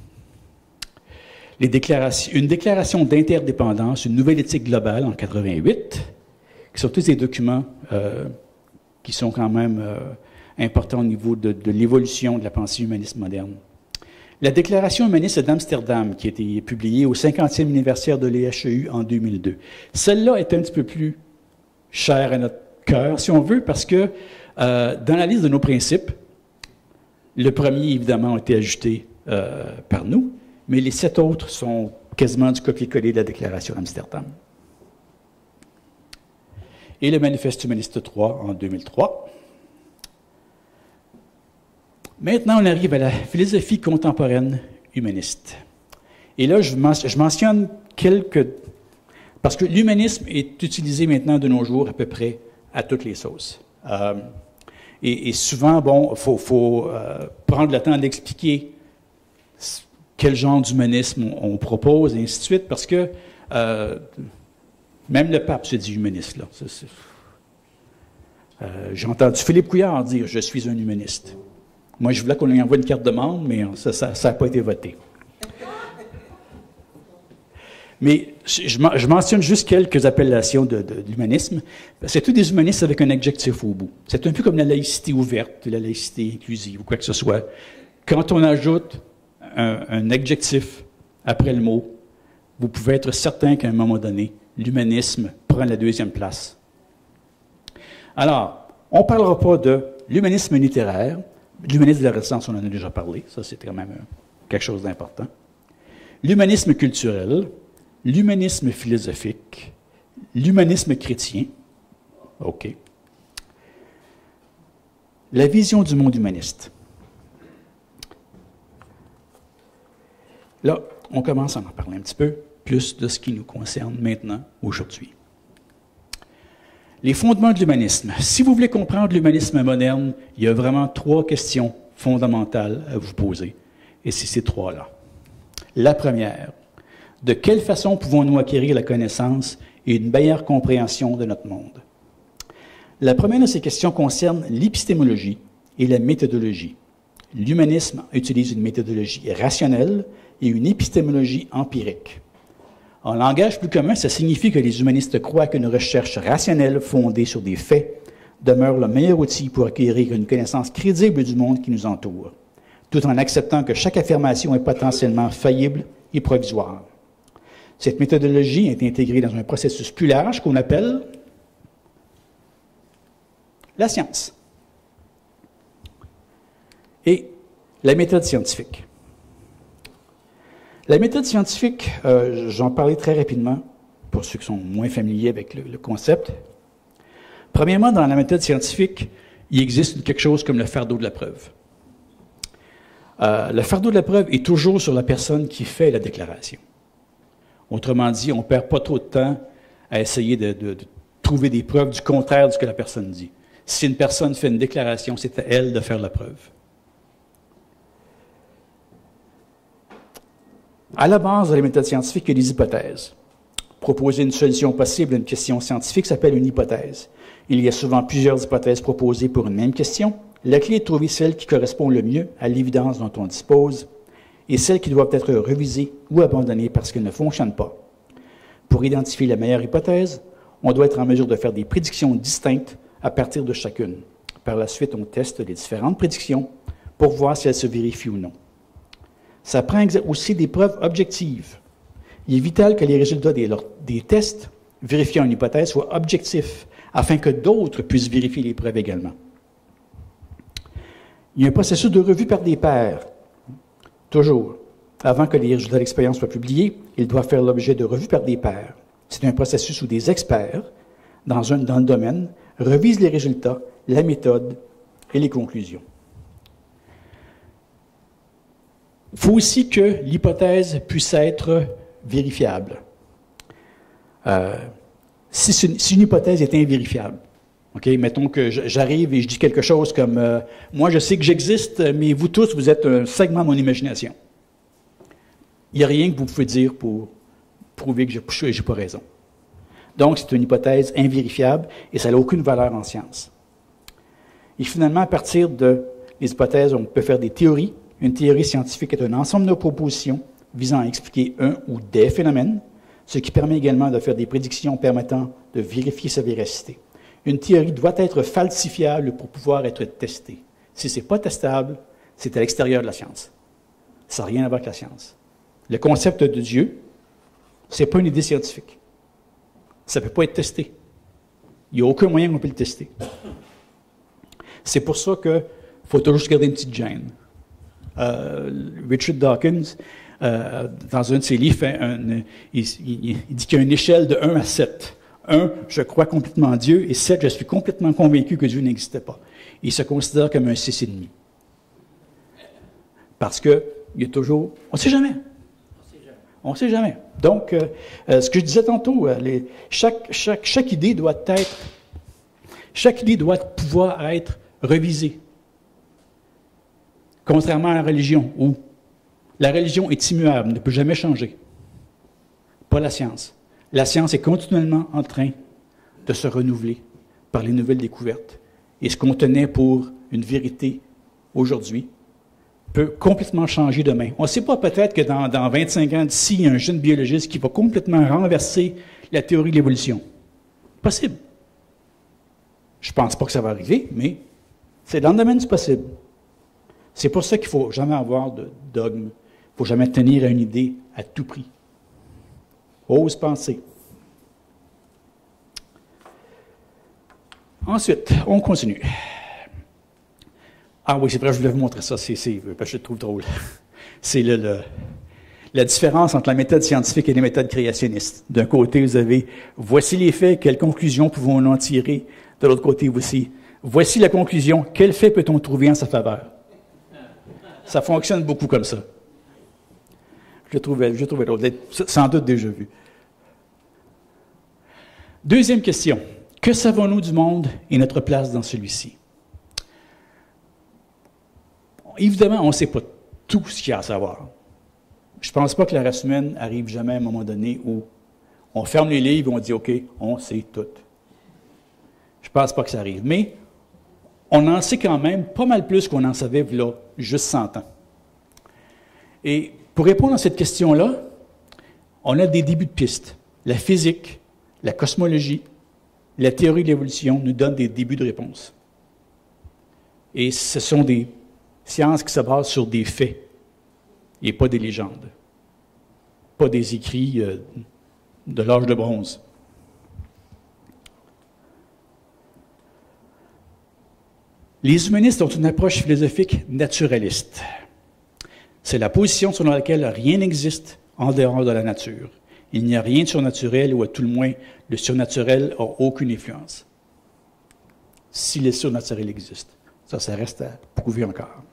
Speaker 2: Une déclaration d'interdépendance, une nouvelle éthique globale en 88, qui sont tous des documents qui sont quand même importants au niveau de l'évolution de la pensée humaniste moderne. La Déclaration humaniste d'Amsterdam, qui a été publiée au 50e anniversaire de l'EHEU en 2002. Celle-là est un petit peu plus chère à notre cœur, si on veut, parce que dans la liste de nos principes, le premier, évidemment, a été ajouté par nous, mais les 7 autres sont quasiment du copier-coller de la Déclaration d'Amsterdam. et le Manifeste humaniste 3 en 2003. Maintenant, on arrive à la philosophie contemporaine humaniste. Et là, je mentionne quelques... Parce que l'humanisme est utilisé maintenant de nos jours à peu près à toutes les sauces. Et souvent, bon, il faut prendre le temps d'expliquer quel genre d'humanisme on propose, et ainsi de suite, parce que même le pape se dit humaniste. Là. J'ai entendu Philippe Couillard dire « Je suis un humaniste ». Moi, je voulais qu'on lui envoie une carte de membre, mais ça n'a pas été voté. Mais je mentionne juste quelques appellations de l'humanisme. C'est tous des humanistes avec un adjectif au bout. C'est un peu comme la laïcité ouverte, la laïcité inclusive, ou quoi que ce soit. Quand on ajoute un adjectif après le mot, vous pouvez être certain qu'à un moment donné, l'humanisme prend la deuxième place. Alors, on ne parlera pas de l'humanisme littéraire. L'humanisme de la Renaissance, on en a déjà parlé. Ça, c'est quand même quelque chose d'important. L'humanisme culturel, l'humanisme philosophique, l'humanisme chrétien. OK. La vision du monde humaniste. Là, on commence à en parler un petit peu plus de ce qui nous concerne maintenant, aujourd'hui. Les fondements de l'humanisme. Si vous voulez comprendre l'humanisme moderne, il y a vraiment 3 questions fondamentales à vous poser. Et c'est ces 3-là. La première, de quelle façon pouvons-nous acquérir la connaissance et une meilleure compréhension de notre monde? La première de ces questions concerne l'épistémologie et la méthodologie. L'humanisme utilise une méthodologie rationnelle et une épistémologie empirique. En langage plus commun, ça signifie que les humanistes croient qu'une recherche rationnelle fondée sur des faits demeure le meilleur outil pour acquérir une connaissance crédible du monde qui nous entoure, tout en acceptant que chaque affirmation est potentiellement faillible et provisoire. Cette méthodologie est intégrée dans un processus plus large qu'on appelle la science et la méthode scientifique. La méthode scientifique, j'en parlais très rapidement pour ceux qui sont moins familiers avec le concept. Premièrement, dans la méthode scientifique, il existe quelque chose comme le fardeau de la preuve. Le fardeau de la preuve est toujours sur la personne qui fait la déclaration. Autrement dit, on ne perd pas trop de temps à essayer de trouver des preuves du contraire de ce que la personne dit. Si une personne fait une déclaration, c'est à elle de faire la preuve. À la base de la méthode scientifique, il y a des hypothèses. Proposer une solution possible à une question scientifique s'appelle une hypothèse. Il y a souvent plusieurs hypothèses proposées pour une même question. La clé est de trouver celle qui correspond le mieux à l'évidence dont on dispose et celle qui doit être revisée ou abandonnée parce qu'elle ne fonctionne pas. Pour identifier la meilleure hypothèse, on doit être en mesure de faire des prédictions distinctes à partir de chacune. Par la suite, on teste les différentes prédictions pour voir si elles se vérifient ou non. Ça prend aussi des preuves objectives. Il est vital que les résultats des tests vérifiant une hypothèse soient objectifs, afin que d'autres puissent vérifier les preuves également. Il y a un processus de revue par des pairs. Toujours. Avant que les résultats d'expérience soient publiés, ils doivent faire l'objet de revues par des pairs. C'est un processus où des experts, dans le domaine, revisent les résultats, la méthode et les conclusions. Il faut aussi que l'hypothèse puisse être vérifiable. Si une hypothèse est invérifiable, okay, mettons que j'arrive et je dis quelque chose comme « Moi, je sais que j'existe, mais vous tous, vous êtes un segment de mon imagination. » Il n'y a rien que vous pouvez dire pour prouver que je n'ai pas raison. Donc, c'est une hypothèse invérifiable et ça n'a aucune valeur en science. Et finalement, à partir des hypothèses, on peut faire des théories. Une théorie scientifique est un ensemble de propositions visant à expliquer un ou des phénomènes, ce qui permet également de faire des prédictions permettant de vérifier sa véracité. Une théorie doit être falsifiable pour pouvoir être testée. Si ce n'est pas testable, c'est à l'extérieur de la science. Ça n'a rien à voir avec la science. Le concept de Dieu, ce n'est pas une idée scientifique. Ça ne peut pas être testé. Il n'y a aucun moyen qu'on peut le tester. C'est pour ça qu'il faut toujours se garder une petite gêne. Richard Dawkins, dans un de ses livres, il dit qu'il y a une échelle de 1 à 7. 1, je crois complètement en Dieu, et 7, je suis complètement convaincu que Dieu n'existait pas. Il se considère comme un 6,5. Parce que il y a toujours... On ne sait jamais. On ne sait jamais. Donc, ce que je disais tantôt, chaque idée doit être... Chaque idée doit pouvoir être revisée. Contrairement à la religion, où la religion est immuable, ne peut jamais changer. Pas la science. La science est continuellement en train de se renouveler par les nouvelles découvertes. Et ce qu'on tenait pour une vérité aujourd'hui peut complètement changer demain. On ne sait pas, peut-être que dans 25 ans d'ici, il y a un jeune biologiste qui va complètement renverser la théorie de l'évolution. Possible. Je ne pense pas que ça va arriver, mais c'est dans le domaine du possible. C'est pour ça qu'il ne faut jamais avoir de dogme. Il ne faut jamais tenir à une idée à tout prix. Ose penser. Ensuite, on continue. Ah oui, c'est vrai, je voulais vous montrer ça. Parce que je le trouve drôle. C'est la différence entre la méthode scientifique et les méthodes créationnistes. D'un côté, vous avez « voici les faits, quelles conclusions pouvons-nous en tirer ?» De l'autre côté, voici la conclusion, quel fait peut-on trouver en sa faveur? Ça fonctionne beaucoup comme ça. Je trouvais drôle, sans doute déjà vu. Deuxième question. Que savons-nous du monde et notre place dans celui-ci? Évidemment, on ne sait pas tout ce qu'il y a à savoir. Je ne pense pas que la race humaine arrive jamais à un moment donné où on ferme les livres et on dit « OK, on sait tout ». Je ne pense pas que ça arrive. Mais on en sait quand même pas mal plus qu'on en savait là, juste 100 ans. Et pour répondre à cette question-là, on a des débuts de pistes. La physique, la cosmologie, la théorie de l'évolution nous donnent des débuts de réponse. Et ce sont des sciences qui se basent sur des faits et pas des légendes. Pas des écrits de l'âge de bronze. Les humanistes ont une approche philosophique naturaliste. C'est la position selon laquelle rien n'existe en dehors de la nature. Il n'y a rien de surnaturel, ou à tout le moins, le surnaturel n'a aucune influence. Si le surnaturel existe. Ça reste à prouver encore.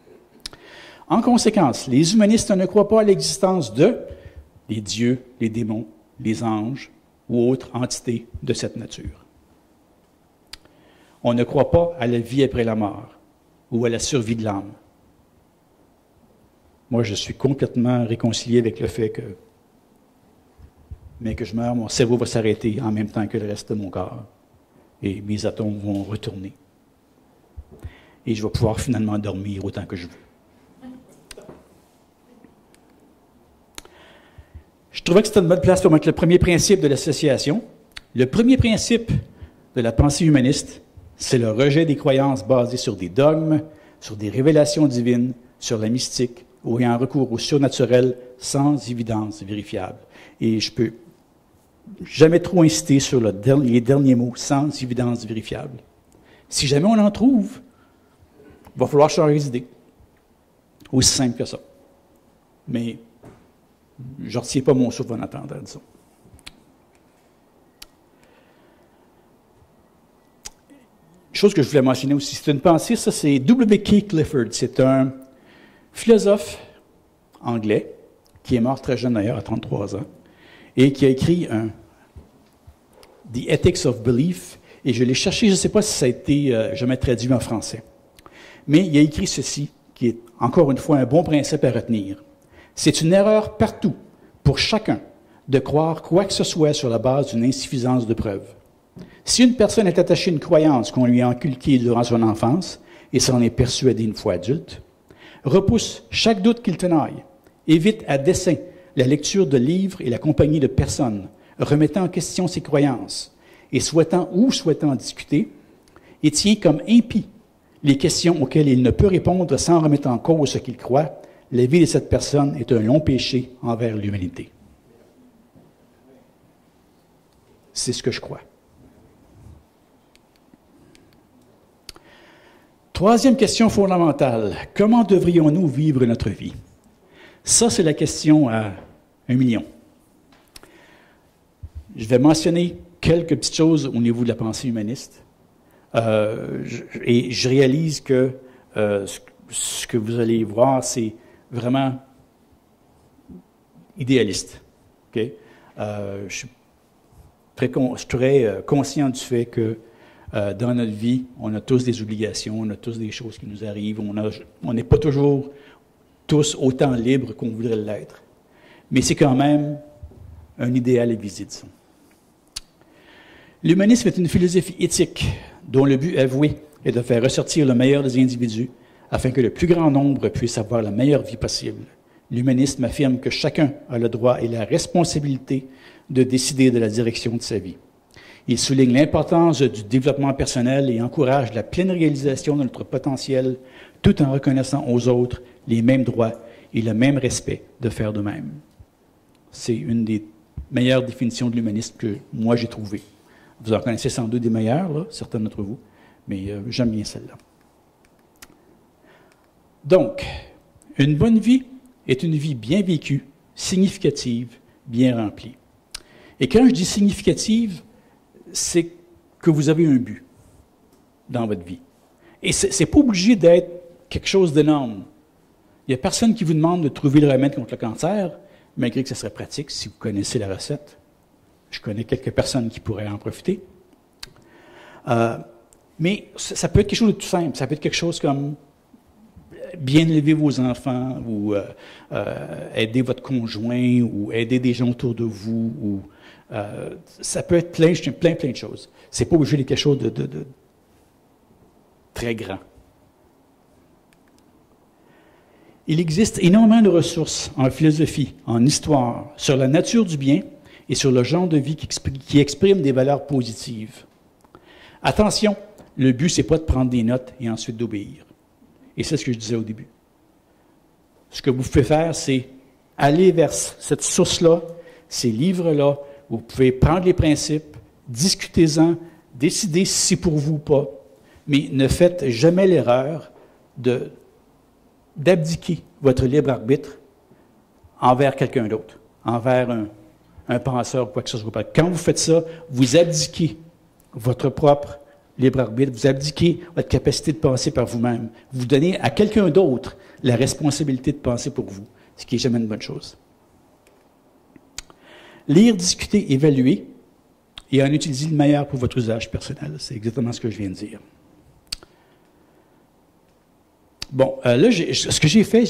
Speaker 2: En conséquence, les humanistes ne croient pas à l'existence des dieux, les démons, les anges ou autres entités de cette nature. On ne croit pas à la vie après la mort ou à la survie de l'âme. Moi, je suis complètement réconcilié avec le fait que, mais que je meurs, mon cerveau va s'arrêter en même temps que le reste de mon corps. Et mes atomes vont retourner. Et je vais pouvoir finalement dormir autant que je veux. Je trouvais que c'était une bonne place pour mettre le premier principe de l'association. Le premier principe de la pensée humaniste, c'est le rejet des croyances basées sur des dogmes, sur des révélations divines, sur la mystique, ou ayant recours au surnaturel sans évidence vérifiable. Et je peux jamais trop insister sur les derniers mots, sans évidence vérifiable. Si jamais on en trouve, il va falloir changer d'idée. Aussi simple que ça. Mais je ne retiens pas mon souffle en attendant, disons. Chose que je voulais mentionner aussi, c'est une pensée, ça c'est W.K. Clifford. C'est un philosophe anglais qui est mort très jeune d'ailleurs, à 33 ans, et qui a écrit The Ethics of Belief, et je l'ai cherché, je ne sais pas si ça a été jamais traduit en français. Mais il a écrit ceci, qui est encore une fois un bon principe à retenir. C'est une erreur partout, pour chacun, de croire quoi que ce soit sur la base d'une insuffisance de preuves. Si une personne est attachée à une croyance qu'on lui a inculquée durant son enfance et s'en est persuadée une fois adulte, repousse chaque doute qu'il tenaille, évite à dessein la lecture de livres et la compagnie de personnes, remettant en question ses croyances et souhaitant discuter, et tient comme impie les questions auxquelles il ne peut répondre sans remettre en cause ce qu'il croit, la vie de cette personne est un long péché envers l'humanité. C'est ce que je crois. Troisième question fondamentale. Comment devrions-nous vivre notre vie? Ça, c'est la question à 1 million. Je vais mentionner quelques petites choses au niveau de la pensée humaniste. Et je réalise que ce que vous allez voir, c'est vraiment idéaliste. Okay? Je suis très conscient du fait que dans notre vie, on a tous des obligations, on a tous des choses qui nous arrivent, on n'est pas toujours tous autant libres qu'on voudrait l'être. Mais c'est quand même un idéal à viser, disons. L'humanisme est une philosophie éthique dont le but avoué est de faire ressortir le meilleur des individus afin que le plus grand nombre puisse avoir la meilleure vie possible. L'humanisme affirme que chacun a le droit et la responsabilité de décider de la direction de sa vie. Il souligne l'importance du développement personnel et encourage la pleine réalisation de notre potentiel tout en reconnaissant aux autres les mêmes droits et le même respect de faire de même. C'est une des meilleures définitions de l'humanisme que moi j'ai trouvées. Vous en connaissez sans doute des meilleures, là, certains d'entre vous, mais j'aime bien celle-là. Donc, une bonne vie est une vie bien vécue, significative, bien remplie. Et quand je dis significative, c'est que vous avez un but dans votre vie. Et ce n'est pas obligé d'être quelque chose d'énorme. Il n'y a personne qui vous demande de trouver le remède contre le cancer, malgré que ce serait pratique si vous connaissez la recette. Je connais quelques personnes qui pourraient en profiter. Mais ça peut être quelque chose de tout simple. Ça peut être quelque chose comme bien élever vos enfants, ou aider votre conjoint, ou aider des gens autour de vous, ou ça peut être plein de choses. C'est pas obligé d'être quelque chose de très grand. Il existe énormément de ressources en philosophie, en histoire, sur la nature du bien et sur le genre de vie qui exprime des valeurs positives. Attention, le but, c'est pas de prendre des notes et ensuite d'obéir. Et c'est ce que je disais au début. Ce que vous pouvez faire, c'est aller vers cette source-là, ces livres-là. Vous pouvez prendre les principes, discutez-en, décidez si c'est pour vous ou pas. Mais ne faites jamais l'erreur d'abdiquer votre libre arbitre envers quelqu'un d'autre, envers un penseur ou quoi que ce soit. Quand vous faites ça, vous abdiquez votre propre libre arbitre, vous abdiquez votre capacité de penser par vous-même. Vous donnez à quelqu'un d'autre la responsabilité de penser pour vous, ce qui n'est jamais une bonne chose. Lire, discuter, évaluer et en utiliser le meilleur pour votre usage personnel. C'est exactement ce que je viens de dire. Bon, là, ce que j'ai fait,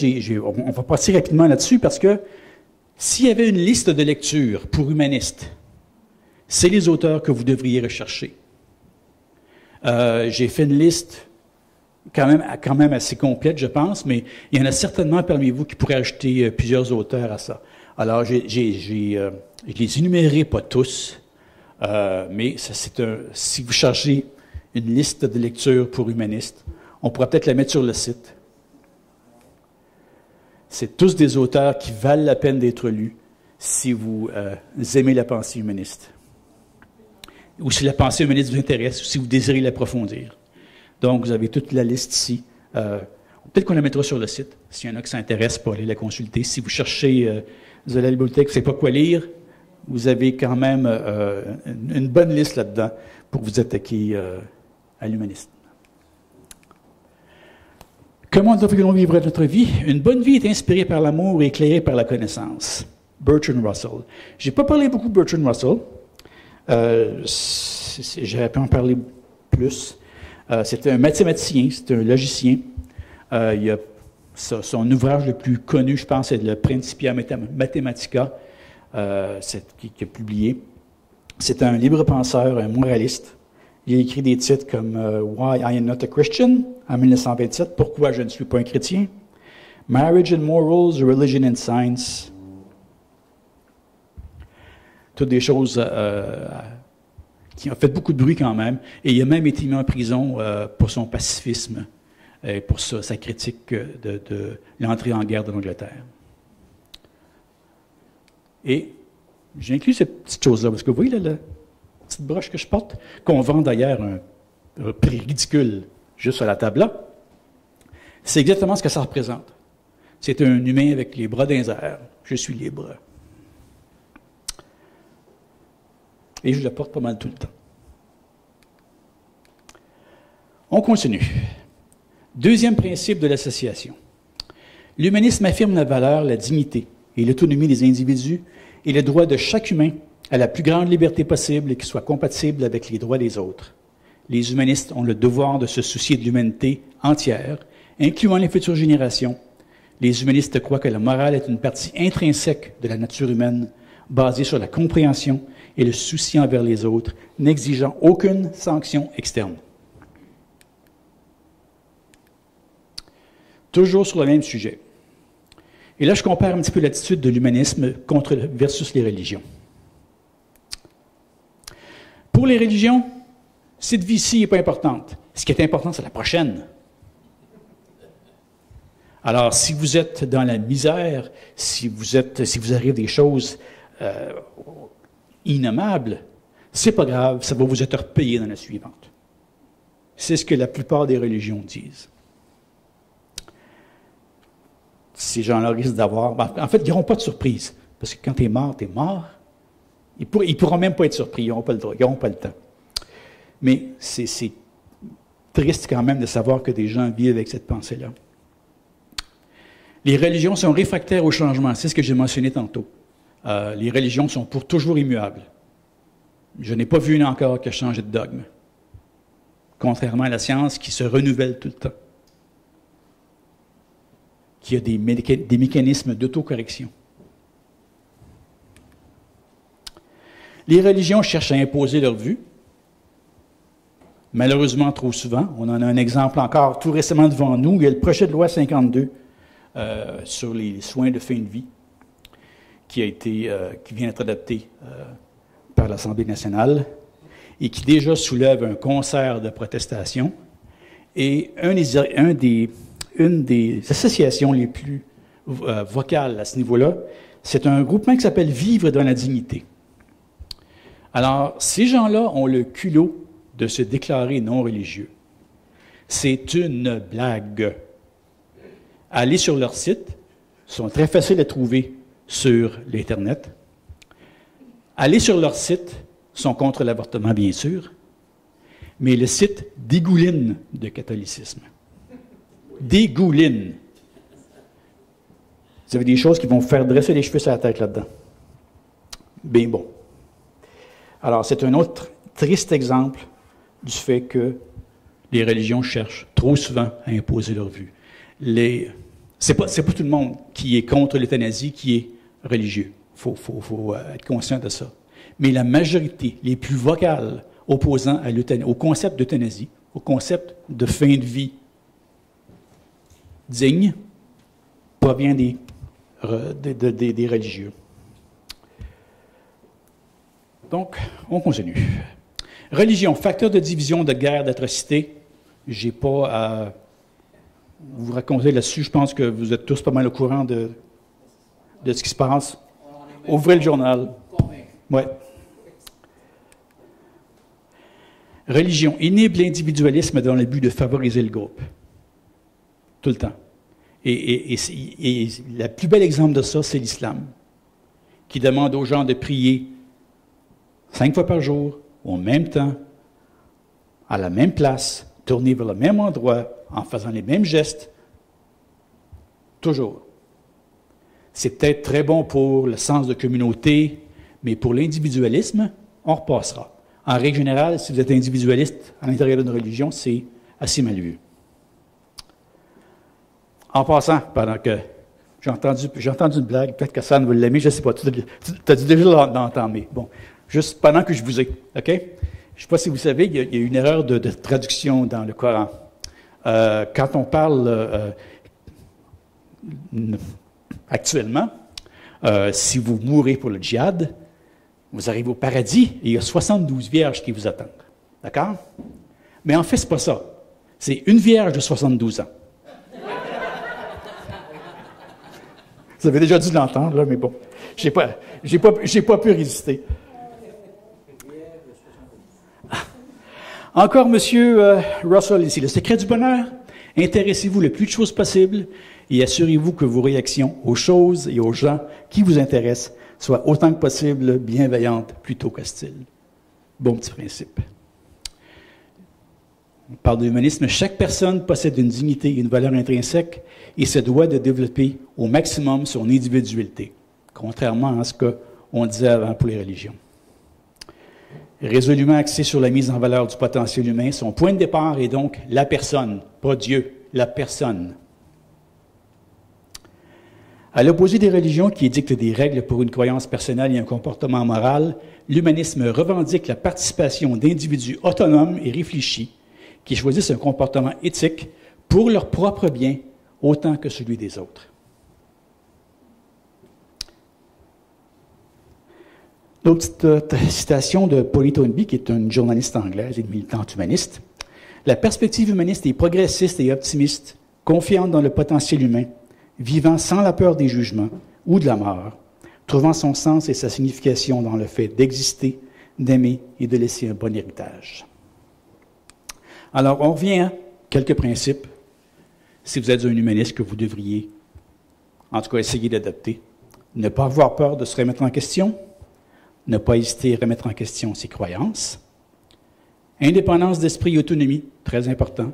Speaker 2: on va passer rapidement là-dessus parce que s'il y avait une liste de lecture pour humanistes, c'est les auteurs que vous devriez rechercher. J'ai fait une liste quand même assez complète, je pense, mais il y en a certainement parmi vous qui pourraient ajouter plusieurs auteurs à ça. Alors, je les énumérerai pas tous, mais si vous cherchez une liste de lecture pour humanistes, on pourra peut-être la mettre sur le site. C'est tous des auteurs qui valent la peine d'être lus si vous aimez la pensée humaniste. Ou si la pensée humaniste vous intéresse, ou si vous désirez l'approfondir. Donc, vous avez toute la liste ici. Peut-être qu'on la mettra sur le site, s'il y en a qui s'intéressent pour aller la consulter. Si vous cherchez, vous allez à la bibliothèque, vous ne savez pas quoi lire, vous avez quand même une bonne liste là-dedans pour vous attaquer à l'humanisme. Comment devrions-nous vivre notre vie? Une bonne vie est inspirée par l'amour et éclairée par la connaissance. Bertrand Russell. Je n'ai pas parlé beaucoup de Bertrand Russell. J'aurais pu en parler plus. C'était un mathématicien, c'était un logicien. Son ouvrage le plus connu, je pense, c'est le Principia Mathematica, qui est publié. C'est un libre penseur, un moraliste. Il a écrit des titres comme Why I Am Not a Christian en 1927, Pourquoi je ne suis pas un chrétien, Marriage and Morals, Religion and Science. Toutes des choses qui ont fait beaucoup de bruit quand même. Et il a même été mis en prison pour son pacifisme et pour sa critique de l'entrée en guerre de l'Angleterre. Et j'ai inclus cette petite chose-là, parce que vous voyez là, la petite broche que je porte, qu'on vend d'ailleurs un prix ridicule juste à la table là, c'est exactement ce que ça représente. C'est un humain avec les bras dans les airs. Je suis libre. Et je le porte pas mal tout le temps. On continue. Deuxième principe de l'association. L'humanisme affirme la valeur, la dignité et l'autonomie des individus et le droit de chaque humain à la plus grande liberté possible et qui soit compatible avec les droits des autres. Les humanistes ont le devoir de se soucier de l'humanité entière, incluant les futures générations. Les humanistes croient que la morale est une partie intrinsèque de la nature humaine, basée sur la compréhension et le souci envers les autres, n'exigeant aucune sanction externe. Toujours sur le même sujet. Et là, je compare un petit peu l'attitude de l'humanisme versus les religions. Pour les religions, cette vie-ci n'est pas importante. Ce qui est important, c'est la prochaine. Alors, si vous êtes dans la misère, si vous arrive des choses innommables, c'est pas grave, ça va vous être repayé dans la suivante. C'est ce que la plupart des religions disent. Ces gens-là risquent d'avoir... En fait, ils n'auront pas de surprise. Parce que quand tu es mort, tu es mort. Ils ne pourront même pas être surpris. Ils n'auront pas le droit. Ils n'auront pas le temps. Mais c'est triste quand même de savoir que des gens vivent avec cette pensée-là. Les religions sont réfractaires au changement. C'est ce que j'ai mentionné tantôt. Les religions sont pour toujours immuables. Je n'ai pas vu une encore qui a changé de dogme. Contrairement à la science qui se renouvelle tout le temps. Qui a des mécanismes d'autocorrection. Les religions cherchent à imposer leur vue. Malheureusement, trop souvent. On en a un exemple encore tout récemment devant nous. Il y a le projet de loi 52 sur les soins de fin de vie qui vient d'être adopté par l'Assemblée nationale et qui déjà soulève un concert de protestations. Et une des associations les plus vocales à ce niveau-là, c'est un groupement qui s'appelle Vivre dans la dignité. Alors, ces gens-là ont le culot de se déclarer non religieux. C'est une blague. Allez sur leur site, ils sont très faciles à trouver sur l'Internet. Allez sur leur site, ils sont contre l'avortement, bien sûr, mais le site dégouline de catholicisme. Dégouline. Vous avez des choses qui vont vous faire dresser les cheveux sur la tête là-dedans. Bien bon. Alors, c'est un autre triste exemple du fait que les religions cherchent trop souvent à imposer leur vue. C'est pas tout le monde qui est contre l'euthanasie qui est religieux. Il faut être conscient de ça. Mais la majorité, les plus vocales opposant au concept d'euthanasie, au concept de fin de vie digne, provient des religieux. Donc, on continue. Religion, facteur de division, de guerre, d'atrocité. Je n'ai pas à vous raconter là-dessus. Je pense que vous êtes tous pas mal au courant de ce qui se passe. Ouvrez le journal. Ouais. Religion, inhibe l'individualisme dans le but de favoriser le groupe. Tout le temps. Et le plus bel exemple de ça, c'est l'islam, qui demande aux gens de prier 5 fois par jour, au même temps, à la même place, tourner vers le même endroit, en faisant les mêmes gestes, toujours. C'est peut-être très bon pour le sens de communauté, mais pour l'individualisme, on repassera. En règle générale, si vous êtes individualiste à l'intérieur d'une religion, c'est assez mal vu. En passant, pendant que j'ai entendu une blague, peut-être que ça ne vous l'aimez, je ne sais pas, tu as dû déjà l'entendre, mais bon, juste pendant que je vous ai, OK? Je ne sais pas si vous savez, il y a une erreur de traduction dans le Coran. Quand on parle actuellement, si vous mourrez pour le djihad, vous arrivez au paradis et il y a 72 vierges qui vous attendent. D'accord? Mais en fait, ce n'est pas ça. C'est une vierge de 72 ans. Vous avez déjà dû l'entendre, là, mais bon. J'ai pas pu résister. Encore, M. Russell, ici. Le secret du bonheur, intéressez-vous le plus de choses possible et assurez-vous que vos réactions aux choses et aux gens qui vous intéressent soient autant que possible bienveillantes plutôt qu'hostiles. Bon petit principe. On parle de l'humanisme. Chaque personne possède une dignité et une valeur intrinsèque et se doit de développer au maximum son individualité, contrairement à ce qu'on disait avant pour les religions. Résolument axé sur la mise en valeur du potentiel humain, son point de départ est donc la personne, pas Dieu, la personne. À l'opposé des religions qui édictent des règles pour une croyance personnelle et un comportement moral, l'humanisme revendique la participation d'individus autonomes et réfléchis qui choisissent un comportement éthique pour leur propre bien autant que celui des autres. Une petite citation de Polly Toynbee, qui est une journaliste anglaise et une militante humaniste. « La perspective humaniste est progressiste et optimiste, confiante dans le potentiel humain, vivant sans la peur des jugements ou de la mort, trouvant son sens et sa signification dans le fait d'exister, d'aimer et de laisser un bon héritage. » Alors, on revient à quelques principes, si vous êtes un humaniste, que vous devriez, en tout cas, essayer d'adopter. Ne pas avoir peur de se remettre en question, ne pas hésiter à remettre en question ses croyances. Indépendance d'esprit et autonomie, très important.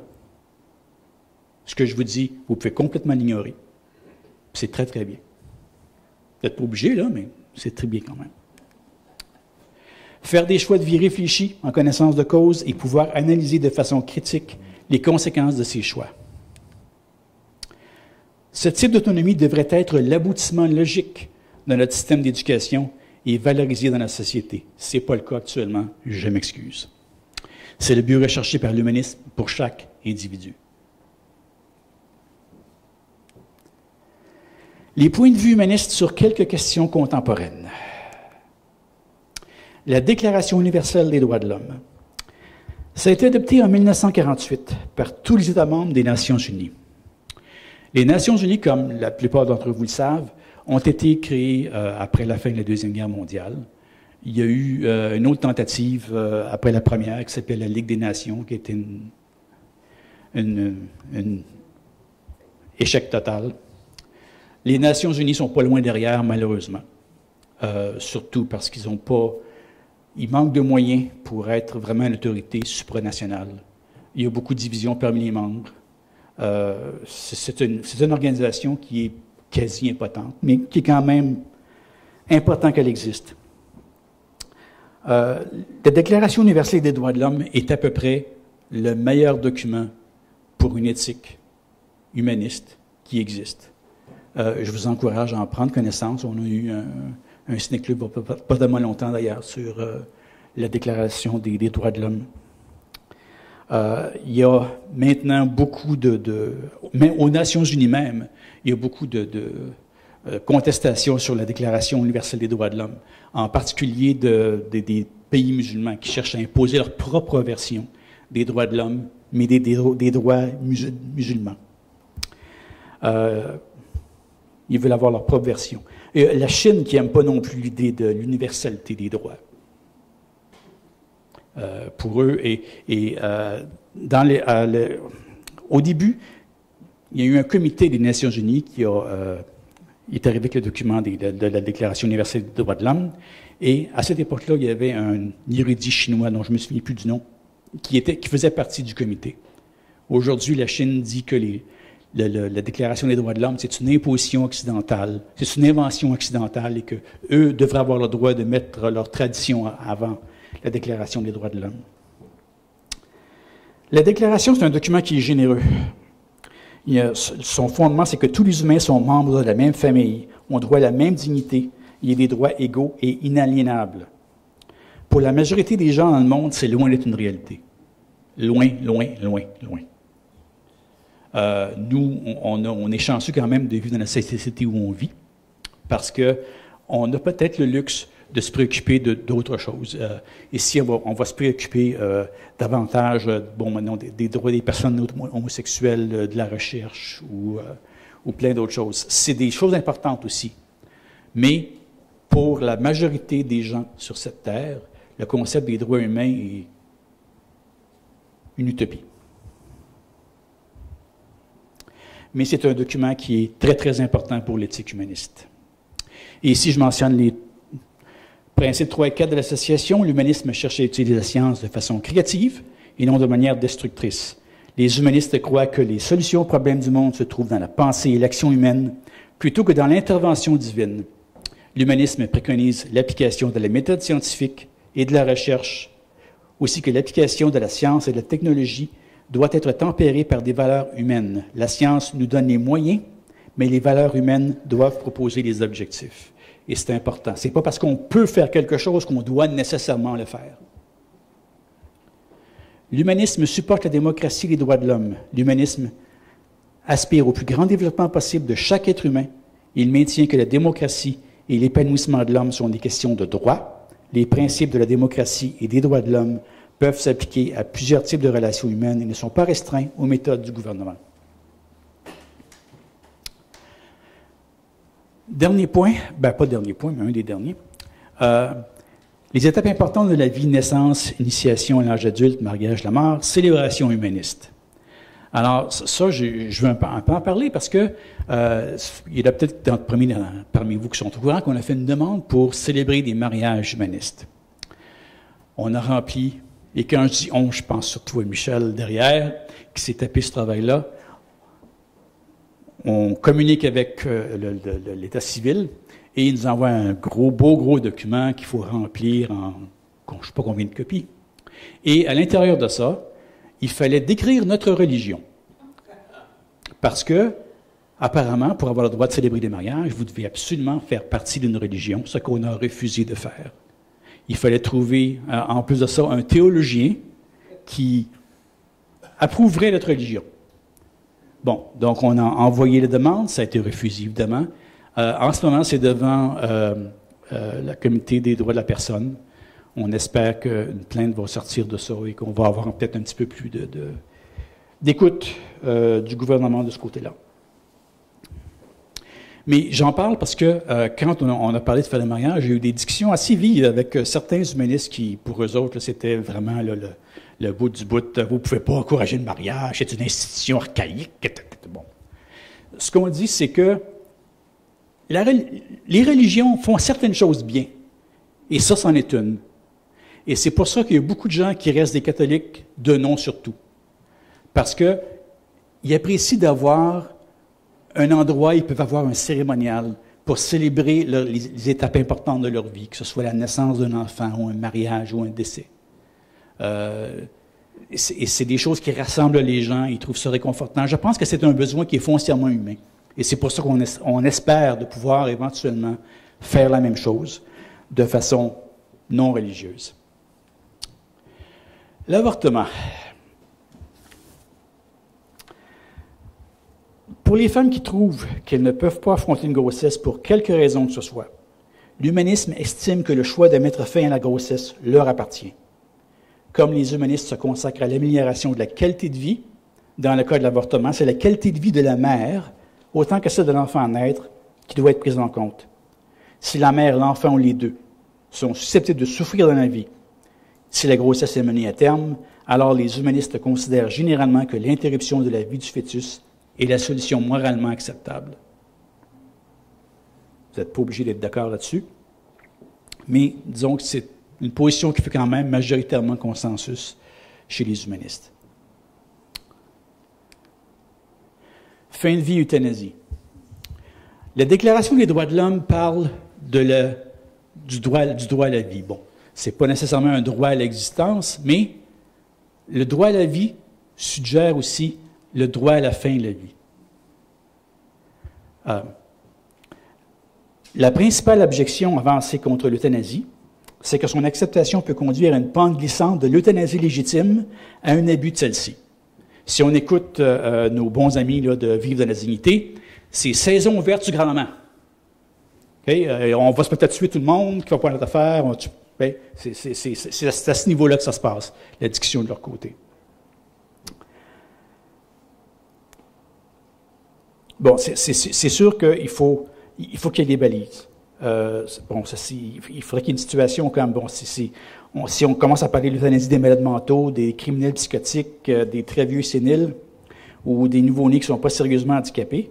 Speaker 2: Ce que je vous dis, vous pouvez complètement l'ignorer. C'est très, très bien. Vous n'êtes pas obligé, là, mais c'est très bien quand même. Faire des choix de vie réfléchis, en connaissance de cause, et pouvoir analyser de façon critique les conséquences de ces choix. Ce type d'autonomie devrait être l'aboutissement logique de notre système d'éducation et valorisé dans la société. Ce n'est pas le cas actuellement, je m'excuse. C'est le but recherché par l'humanisme pour chaque individu. Les points de vue humanistes sur quelques questions contemporaines. La Déclaration universelle des droits de l'homme. Ça a été adopté en 1948 par tous les États membres des Nations unies. Les Nations unies, comme la plupart d'entre vous le savent, ont été créées après la fin de la Deuxième Guerre mondiale. Il y a eu une autre tentative après la première qui s'appelait la Ligue des Nations, qui était un échec total. Les Nations unies ne sont pas loin derrière, malheureusement. Surtout parce qu'ils n'ont pas... Ils manquent de moyens pour être vraiment une autorité supranationale. Il y a beaucoup de divisions parmi les membres. C'est une organisation qui est quasi impotente, mais qui est quand même important qu'elle existe. La Déclaration universelle des droits de l'homme est à peu près le meilleur document pour une éthique humaniste qui existe. Je vous encourage à en prendre connaissance. On a eu un ciné-club pas tellement longtemps d'ailleurs sur la Déclaration des droits de l'homme. Il y a maintenant beaucoup mais aux Nations unies même, il y a beaucoup de contestations sur la Déclaration universelle des droits de l'homme, en particulier des pays musulmans qui cherchent à imposer leur propre version des droits de l'homme, mais des droits musulmans. Ils veulent avoir leur propre version. Et la Chine qui n'aime pas non plus l'idée de l'universalité des droits. Pour eux, au début, il y a eu un comité des Nations unies qui est arrivé avec le document de la Déclaration universelle des droits de l'homme. Et à cette époque-là, il y avait un érudit chinois, dont je ne me souviens plus du nom, qui faisait partie du comité. Aujourd'hui, la Chine dit que la Déclaration des droits de l'homme, c'est une imposition occidentale, c'est une invention occidentale et qu'eux devraient avoir le droit de mettre leur tradition avant la Déclaration des droits de l'homme. La Déclaration, c'est un document qui est généreux. Son fondement, c'est que tous les humains sont membres de la même famille, ont droit à la même dignité, il y a des droits égaux et inaliénables. Pour la majorité des gens dans le monde, c'est loin d'être une réalité. Loin, loin, loin, loin. Nous, on est chanceux quand même de vivre dans la société où on vit, parce qu'on a peut-être le luxe de se préoccuper d'autres choses. Ici, on va se préoccuper davantage maintenant, des droits des personnes homosexuelles, de la recherche ou plein d'autres choses. C'est des choses importantes aussi. Mais pour la majorité des gens sur cette terre, le concept des droits humains est une utopie. Mais c'est un document qui est très, très important pour l'éthique humaniste. Et ici, je mentionne Principe 3 et 4 de l'association, l'humanisme cherche à utiliser la science de façon créative et non de manière destructrice. Les humanistes croient que les solutions aux problèmes du monde se trouvent dans la pensée et l'action humaine plutôt que dans l'intervention divine. L'humanisme préconise l'application de la méthode scientifique et de la recherche, aussi que l'application de la science et de la technologie doit être tempérée par des valeurs humaines. La science nous donne les moyens, mais les valeurs humaines doivent proposer les objectifs. Et c'est important. Ce n'est pas parce qu'on peut faire quelque chose qu'on doit nécessairement le faire. L'humanisme supporte la démocratie et les droits de l'homme. L'humanisme aspire au plus grand développement possible de chaque être humain. Il maintient que la démocratie et l'épanouissement de l'homme sont des questions de droit. Les principes de la démocratie et des droits de l'homme peuvent s'appliquer à plusieurs types de relations humaines et ne sont pas restreints aux méthodes du gouvernement. Dernier point, pas dernier point, mais un des derniers. Les étapes importantes de la vie, naissance, initiation à l'âge adulte, mariage, la mort, célébration humaniste. Alors, ça, je veux un peu en parler parce que il y en a peut-être parmi vous qui sont au courant qu'on a fait une demande pour célébrer des mariages humanistes. On a rempli, et quand je dis on, je pense surtout à Michel derrière, qui s'est tapé ce travail-là. On communique avec l'État civil et il nous envoie un beau document qu'il faut remplir en je ne sais pas combien de copies. Et à l'intérieur de ça, il fallait décrire notre religion. Parce que, apparemment, pour avoir le droit de célébrer des mariages, vous devez absolument faire partie d'une religion, ce qu'on a refusé de faire. Il fallait trouver, en plus de ça, un théologien qui approuverait notre religion. Bon, donc on a envoyé la demande, ça a été refusé évidemment. En ce moment, c'est devant la Comité des droits de la personne. On espère qu'une plainte va sortir de ça et qu'on va avoir peut-être un petit peu plus d'écoute du gouvernement de ce côté-là. Mais j'en parle parce que quand on a parlé de faire le mariage, j'ai eu des discussions assez vives avec certains humanistes qui, pour eux autres, c'était vraiment le bout du bout. Vous ne pouvez pas encourager le mariage, c'est une institution archaïque. Bon. Ce qu'on dit, c'est que les religions font certaines choses bien. Et ça, c'en est une. Et c'est pour ça qu'il y a beaucoup de gens qui restent des catholiques de nom surtout. Parce qu'ils apprécient d'avoir un endroit où ils peuvent avoir un cérémonial pour célébrer les étapes importantes de leur vie, que ce soit la naissance d'un enfant ou un mariage ou un décès. Et c'est des choses qui rassemblent les gens, ils trouvent ça réconfortant. Je pense que c'est un besoin qui est foncièrement humain. Et c'est pour ça qu'on espère de pouvoir éventuellement faire la même chose de façon non religieuse. L'avortement. Pour les femmes qui trouvent qu'elles ne peuvent pas affronter une grossesse pour quelque raison que ce soit, l'humanisme estime que le choix de mettre fin à la grossesse leur appartient. Comme les humanistes se consacrent à l'amélioration de la qualité de vie, dans le cas de l'avortement, c'est la qualité de vie de la mère, autant que celle de l'enfant à naître, qui doit être prise en compte. Si la mère, l'enfant ou les deux sont susceptibles de souffrir dans la vie, si la grossesse est menée à terme, alors les humanistes considèrent généralement que l'interruption de la vie du fœtus est la solution moralement acceptable. Vous n'êtes pas obligé d'être d'accord là-dessus, mais disons que c'est une position qui fait quand même majoritairement consensus chez les humanistes. Fin de vie, euthanasie. La Déclaration des droits de l'homme parle du droit à la vie. Bon, ce n'est pas nécessairement un droit à l'existence, mais le droit à la vie suggère aussi le droit à la fin de la vie. La principale objection avancée contre l'euthanasie, c'est que son acceptation peut conduire à une pente glissante de l'euthanasie légitime à un abus de celle-ci. Si on écoute nos bons amis là, de Vivre dans la dignité, c'est saison ouverte du grand-maman. Okay? On va peut-être tuer tout le monde, qui va pas notre affaire. C'est à ce niveau-là que ça se passe, la discussion de leur côté. Bon, c'est sûr qu'il faut qu'il y ait des balises. Il faudrait qu'il y ait une situation comme, si on commence à parler de l'euthanasie des malades mentaux, des criminels psychotiques, des très vieux séniles, ou des nouveau-nés qui ne sont pas sérieusement handicapés,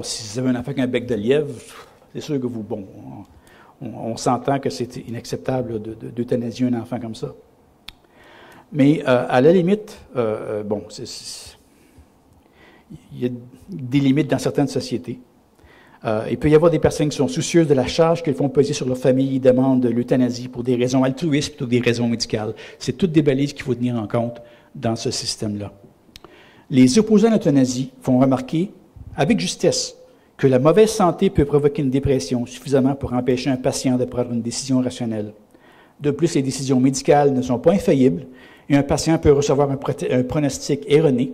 Speaker 2: si vous avez un enfant avec un bec de lièvre, c'est sûr que on s'entend que c'est inacceptable d'euthanasier un enfant comme ça. Mais à la limite, bon, il y a des limites dans certaines sociétés. Il peut y avoir des personnes qui sont soucieuses de la charge qu'elles font peser sur leur famille, demandent l'euthanasie pour des raisons altruistes plutôt que des raisons médicales. C'est toutes des balises qu'il faut tenir en compte dans ce système-là. Les opposants à l'euthanasie font remarquer, avec justesse, que la mauvaise santé peut provoquer une dépression suffisamment pour empêcher un patient de prendre une décision rationnelle. De plus, les décisions médicales ne sont pas infaillibles et un patient peut recevoir un pronostic erroné,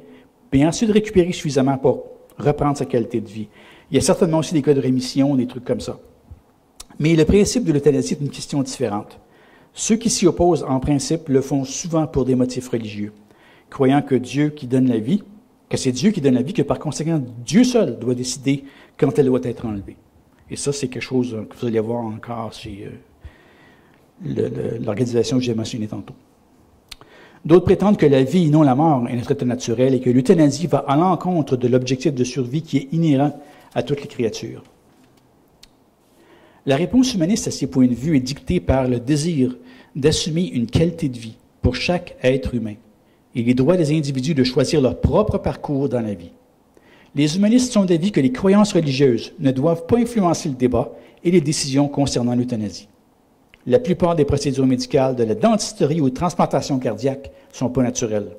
Speaker 2: mais ensuite récupérer suffisamment pour reprendre sa qualité de vie. Il y a certainement aussi des cas de rémission, des trucs comme ça. Mais le principe de l'euthanasie est une question différente. Ceux qui s'y opposent, en principe, le font souvent pour des motifs religieux, croyant que Dieu qui donne la vie, que c'est Dieu qui donne la vie, que par conséquent, Dieu seul doit décider quand elle doit être enlevée. Et ça, c'est quelque chose que vous allez voir encore chez l'organisation que j'ai mentionnée tantôt. D'autres prétendent que la vie et non la mort est notre état naturel et que l'euthanasie va à l'encontre de l'objectif de survie qui est inhérent à toutes les créatures. La réponse humaniste à ces points de vue est dictée par le désir d'assumer une qualité de vie pour chaque être humain et les droits des individus de choisir leur propre parcours dans la vie. Les humanistes sont d'avis que les croyances religieuses ne doivent pas influencer le débat et les décisions concernant l'euthanasie. La plupart des procédures médicales, de la dentisterie aux transplantations cardiaques, ne sont pas naturelles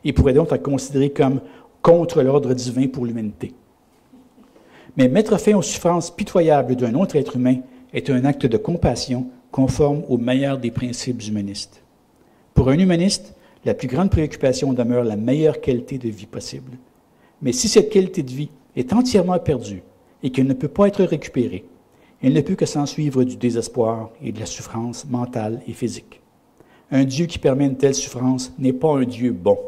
Speaker 2: et pourraient donc être considérées comme contre l'ordre divin pour l'humanité. Mais mettre fin aux souffrances pitoyables d'un autre être humain est un acte de compassion conforme au meilleur des principes humanistes. Pour un humaniste, la plus grande préoccupation demeure la meilleure qualité de vie possible. Mais si cette qualité de vie est entièrement perdue et qu'elle ne peut pas être récupérée, il ne peut que s'en suivre du désespoir et de la souffrance mentale et physique. Un Dieu qui permet une telle souffrance n'est pas un Dieu bon.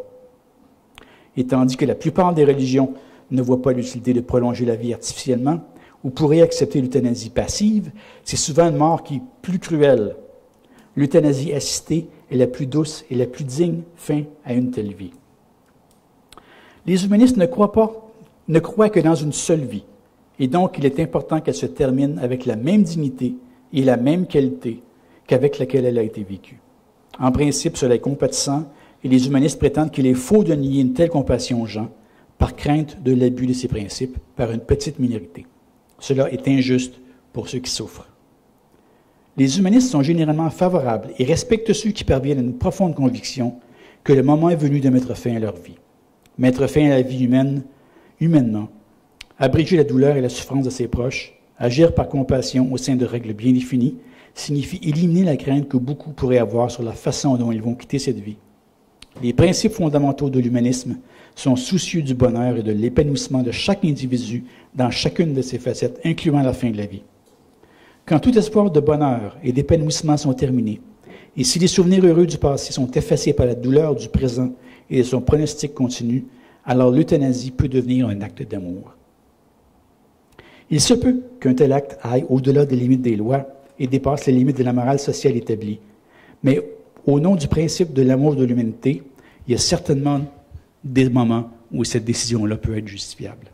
Speaker 2: Et tandis que la plupart des religions ne voient pas l'utilité de prolonger la vie artificiellement ou pourraient accepter l'euthanasie passive, c'est souvent une mort qui est plus cruelle. L'euthanasie assistée est la plus douce et la plus digne fin à une telle vie. Les humanistes ne croient que dans une seule vie, et donc il est important qu'elle se termine avec la même dignité et la même qualité qu'avec laquelle elle a été vécue. En principe, cela est compatissant, et les humanistes prétendent qu'il est faux de nier une telle compassion aux gens par crainte de l'abus de ces principes par une petite minorité. Cela est injuste pour ceux qui souffrent. Les humanistes sont généralement favorables et respectent ceux qui parviennent à une profonde conviction que le moment est venu de mettre fin à leur vie. Mettre fin à la vie humaine, humainement, abréger la douleur et la souffrance de ses proches, agir par compassion au sein de règles bien définies, signifie éliminer la crainte que beaucoup pourraient avoir sur la façon dont ils vont quitter cette vie. Les principes fondamentaux de l'humanisme sont soucieux du bonheur et de l'épanouissement de chaque individu dans chacune de ses facettes, incluant la fin de la vie. Quand tout espoir de bonheur et d'épanouissement sont terminés, et si les souvenirs heureux du passé sont effacés par la douleur du présent et son pronostic continue, alors l'euthanasie peut devenir un acte d'amour. Il se peut qu'un tel acte aille au-delà des limites des lois et dépasse les limites de la morale sociale établie. Mais au nom du principe de l'amour de l'humanité, il y a certainement des moments où cette décision-là peut être justifiable.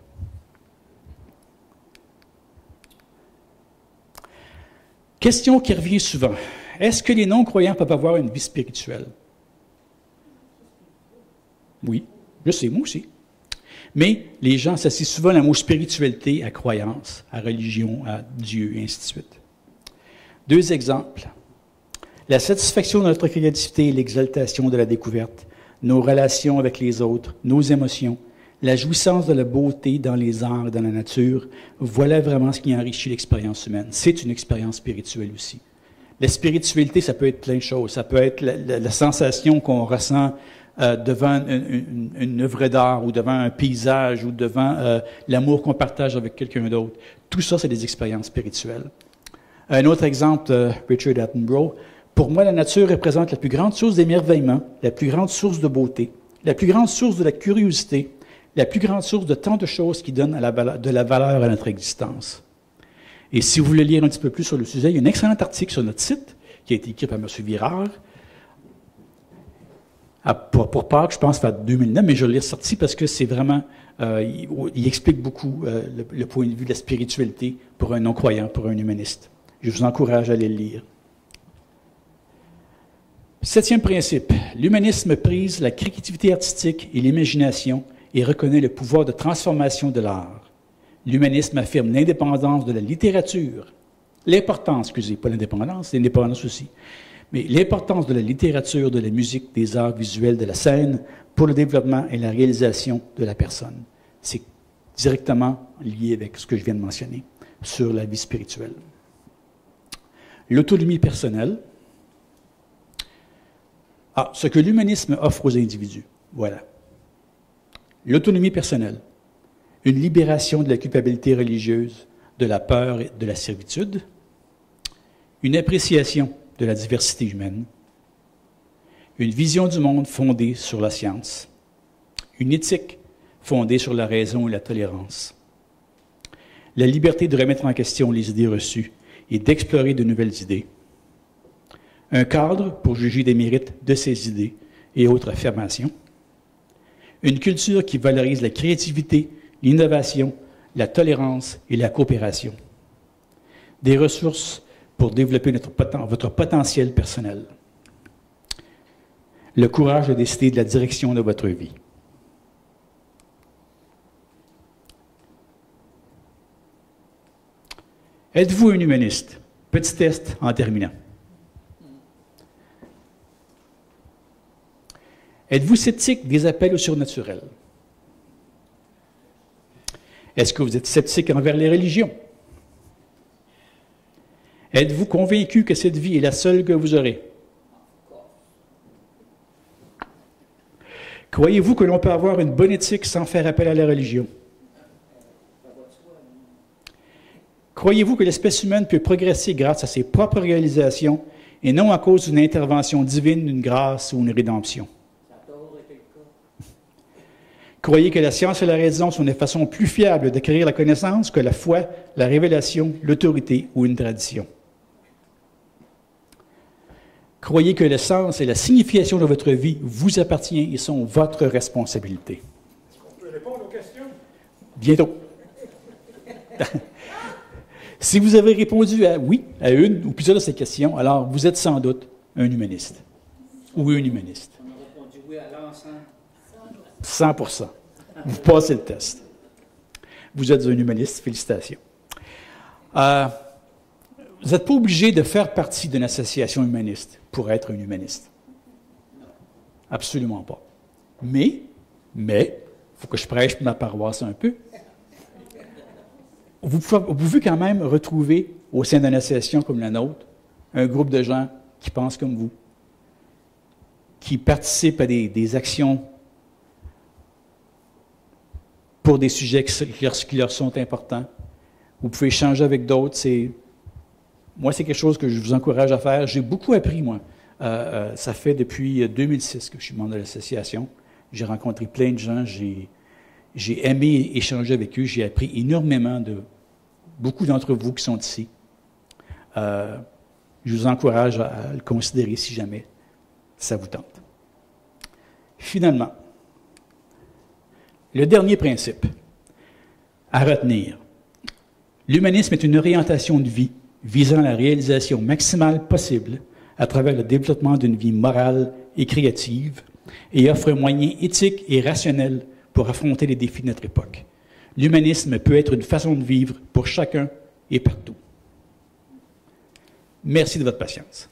Speaker 2: Question qui revient souvent. Est-ce que les non-croyants peuvent avoir une vie spirituelle? Oui, je sais, moi aussi. Mais les gens associent souvent le mot spiritualité à croyance, à religion, à Dieu, et ainsi de suite. 2 exemples. La satisfaction de notre créativité et l'exaltation de la découverte, nos relations avec les autres, nos émotions, la jouissance de la beauté dans les arts et dans la nature, voilà vraiment ce qui enrichit l'expérience humaine. C'est une expérience spirituelle aussi. La spiritualité, ça peut être plein de choses. Ça peut être la sensation qu'on ressent devant une œuvre d'art ou devant un paysage ou devant l'amour qu'on partage avec quelqu'un d'autre. Tout ça, c'est des expériences spirituelles. Un autre exemple, Richard Attenborough. Pour moi, la nature représente la plus grande source d'émerveillement, la plus grande source de beauté, la plus grande source de la curiosité, la plus grande source de tant de choses qui donnent de la valeur à notre existence. Et si vous voulez lire un petit peu plus sur le sujet, il y a un excellent article sur notre site qui a été écrit par M. Virard. Pour Pâques, je pense, vers 2009, mais je l'ai ressorti parce que c'est vraiment... il explique beaucoup le point de vue de la spiritualité pour un non-croyant, pour un humaniste. Je vous encourage à aller le lire. Septième principe, l'humanisme prise la créativité artistique et l'imagination et reconnaît le pouvoir de transformation de l'art. L'humanisme affirme l'indépendance de la littérature, l'importance aussi, mais l'importance de la littérature, de la musique, des arts visuels, de la scène pour le développement et la réalisation de la personne. C'est directement lié avec ce que je viens de mentionner sur la vie spirituelle. L'autonomie personnelle. Ce que l'humanisme offre aux individus. Voilà. L'autonomie personnelle. Une libération de la culpabilité religieuse, de la peur et de la servitude. Une appréciation de la diversité humaine. Une vision du monde fondée sur la science. Une éthique fondée sur la raison et la tolérance. La liberté de remettre en question les idées reçues et d'explorer de nouvelles idées. Un cadre pour juger des mérites de ces idées et autres affirmations. Une culture qui valorise la créativité, l'innovation, la tolérance et la coopération. Des ressources pour développer votre potentiel personnel. Le courage de décider de la direction de votre vie. Êtes-vous un humaniste? Petit test en terminant. Êtes-vous sceptique des appels au surnaturel? Est-ce que vous êtes sceptique envers les religions? Êtes-vous convaincu que cette vie est la seule que vous aurez? Croyez-vous que l'on peut avoir une bonne éthique sans faire appel à la religion? Croyez-vous que l'espèce humaine peut progresser grâce à ses propres réalisations et non à cause d'une intervention divine, d'une grâce ou une rédemption? Croyez que la science et la raison sont des façons plus fiables d'acquérir la connaissance que la foi, la révélation, l'autorité ou une tradition? Croyez que le sens et la signification de votre vie vous appartiennent et sont votre responsabilité?
Speaker 3: Est-ce qu'on peut répondre aux questions?
Speaker 2: Bientôt. Si vous avez répondu à oui, à une ou plusieurs de ces questions, alors vous êtes sans doute un humaniste ou une humaniste.
Speaker 4: On a répondu oui à l'ensemble.
Speaker 2: 100%. Vous passez le test. Vous êtes un humaniste, félicitations. Vous n'êtes pas obligé de faire partie d'une association humaniste pour être un humaniste. Absolument pas. Mais, il faut que je prêche pour ma paroisse un peu. Vous pouvez quand même retrouver au sein d'une association comme la nôtre un groupe de gens qui pensent comme vous, qui participent à des actions pour des sujets qui leur sont importants. Vous pouvez échanger avec d'autres. Moi, c'est quelque chose que je vous encourage à faire. J'ai beaucoup appris, moi. Ça fait depuis 2006 que je suis membre de l'association. J'ai rencontré plein de gens. J'ai aimé échanger avec eux. J'ai appris énormément de beaucoup d'entre vous qui sont ici. Je vous encourage à le considérer si jamais ça vous tente. Finalement, le dernier principe à retenir. L'humanisme est une orientation de vie visant la réalisation maximale possible à travers le développement d'une vie morale et créative et offre un moyen éthique et rationnel pour affronter les défis de notre époque. L'humanisme peut être une façon de vivre pour chacun et partout. Merci de votre patience.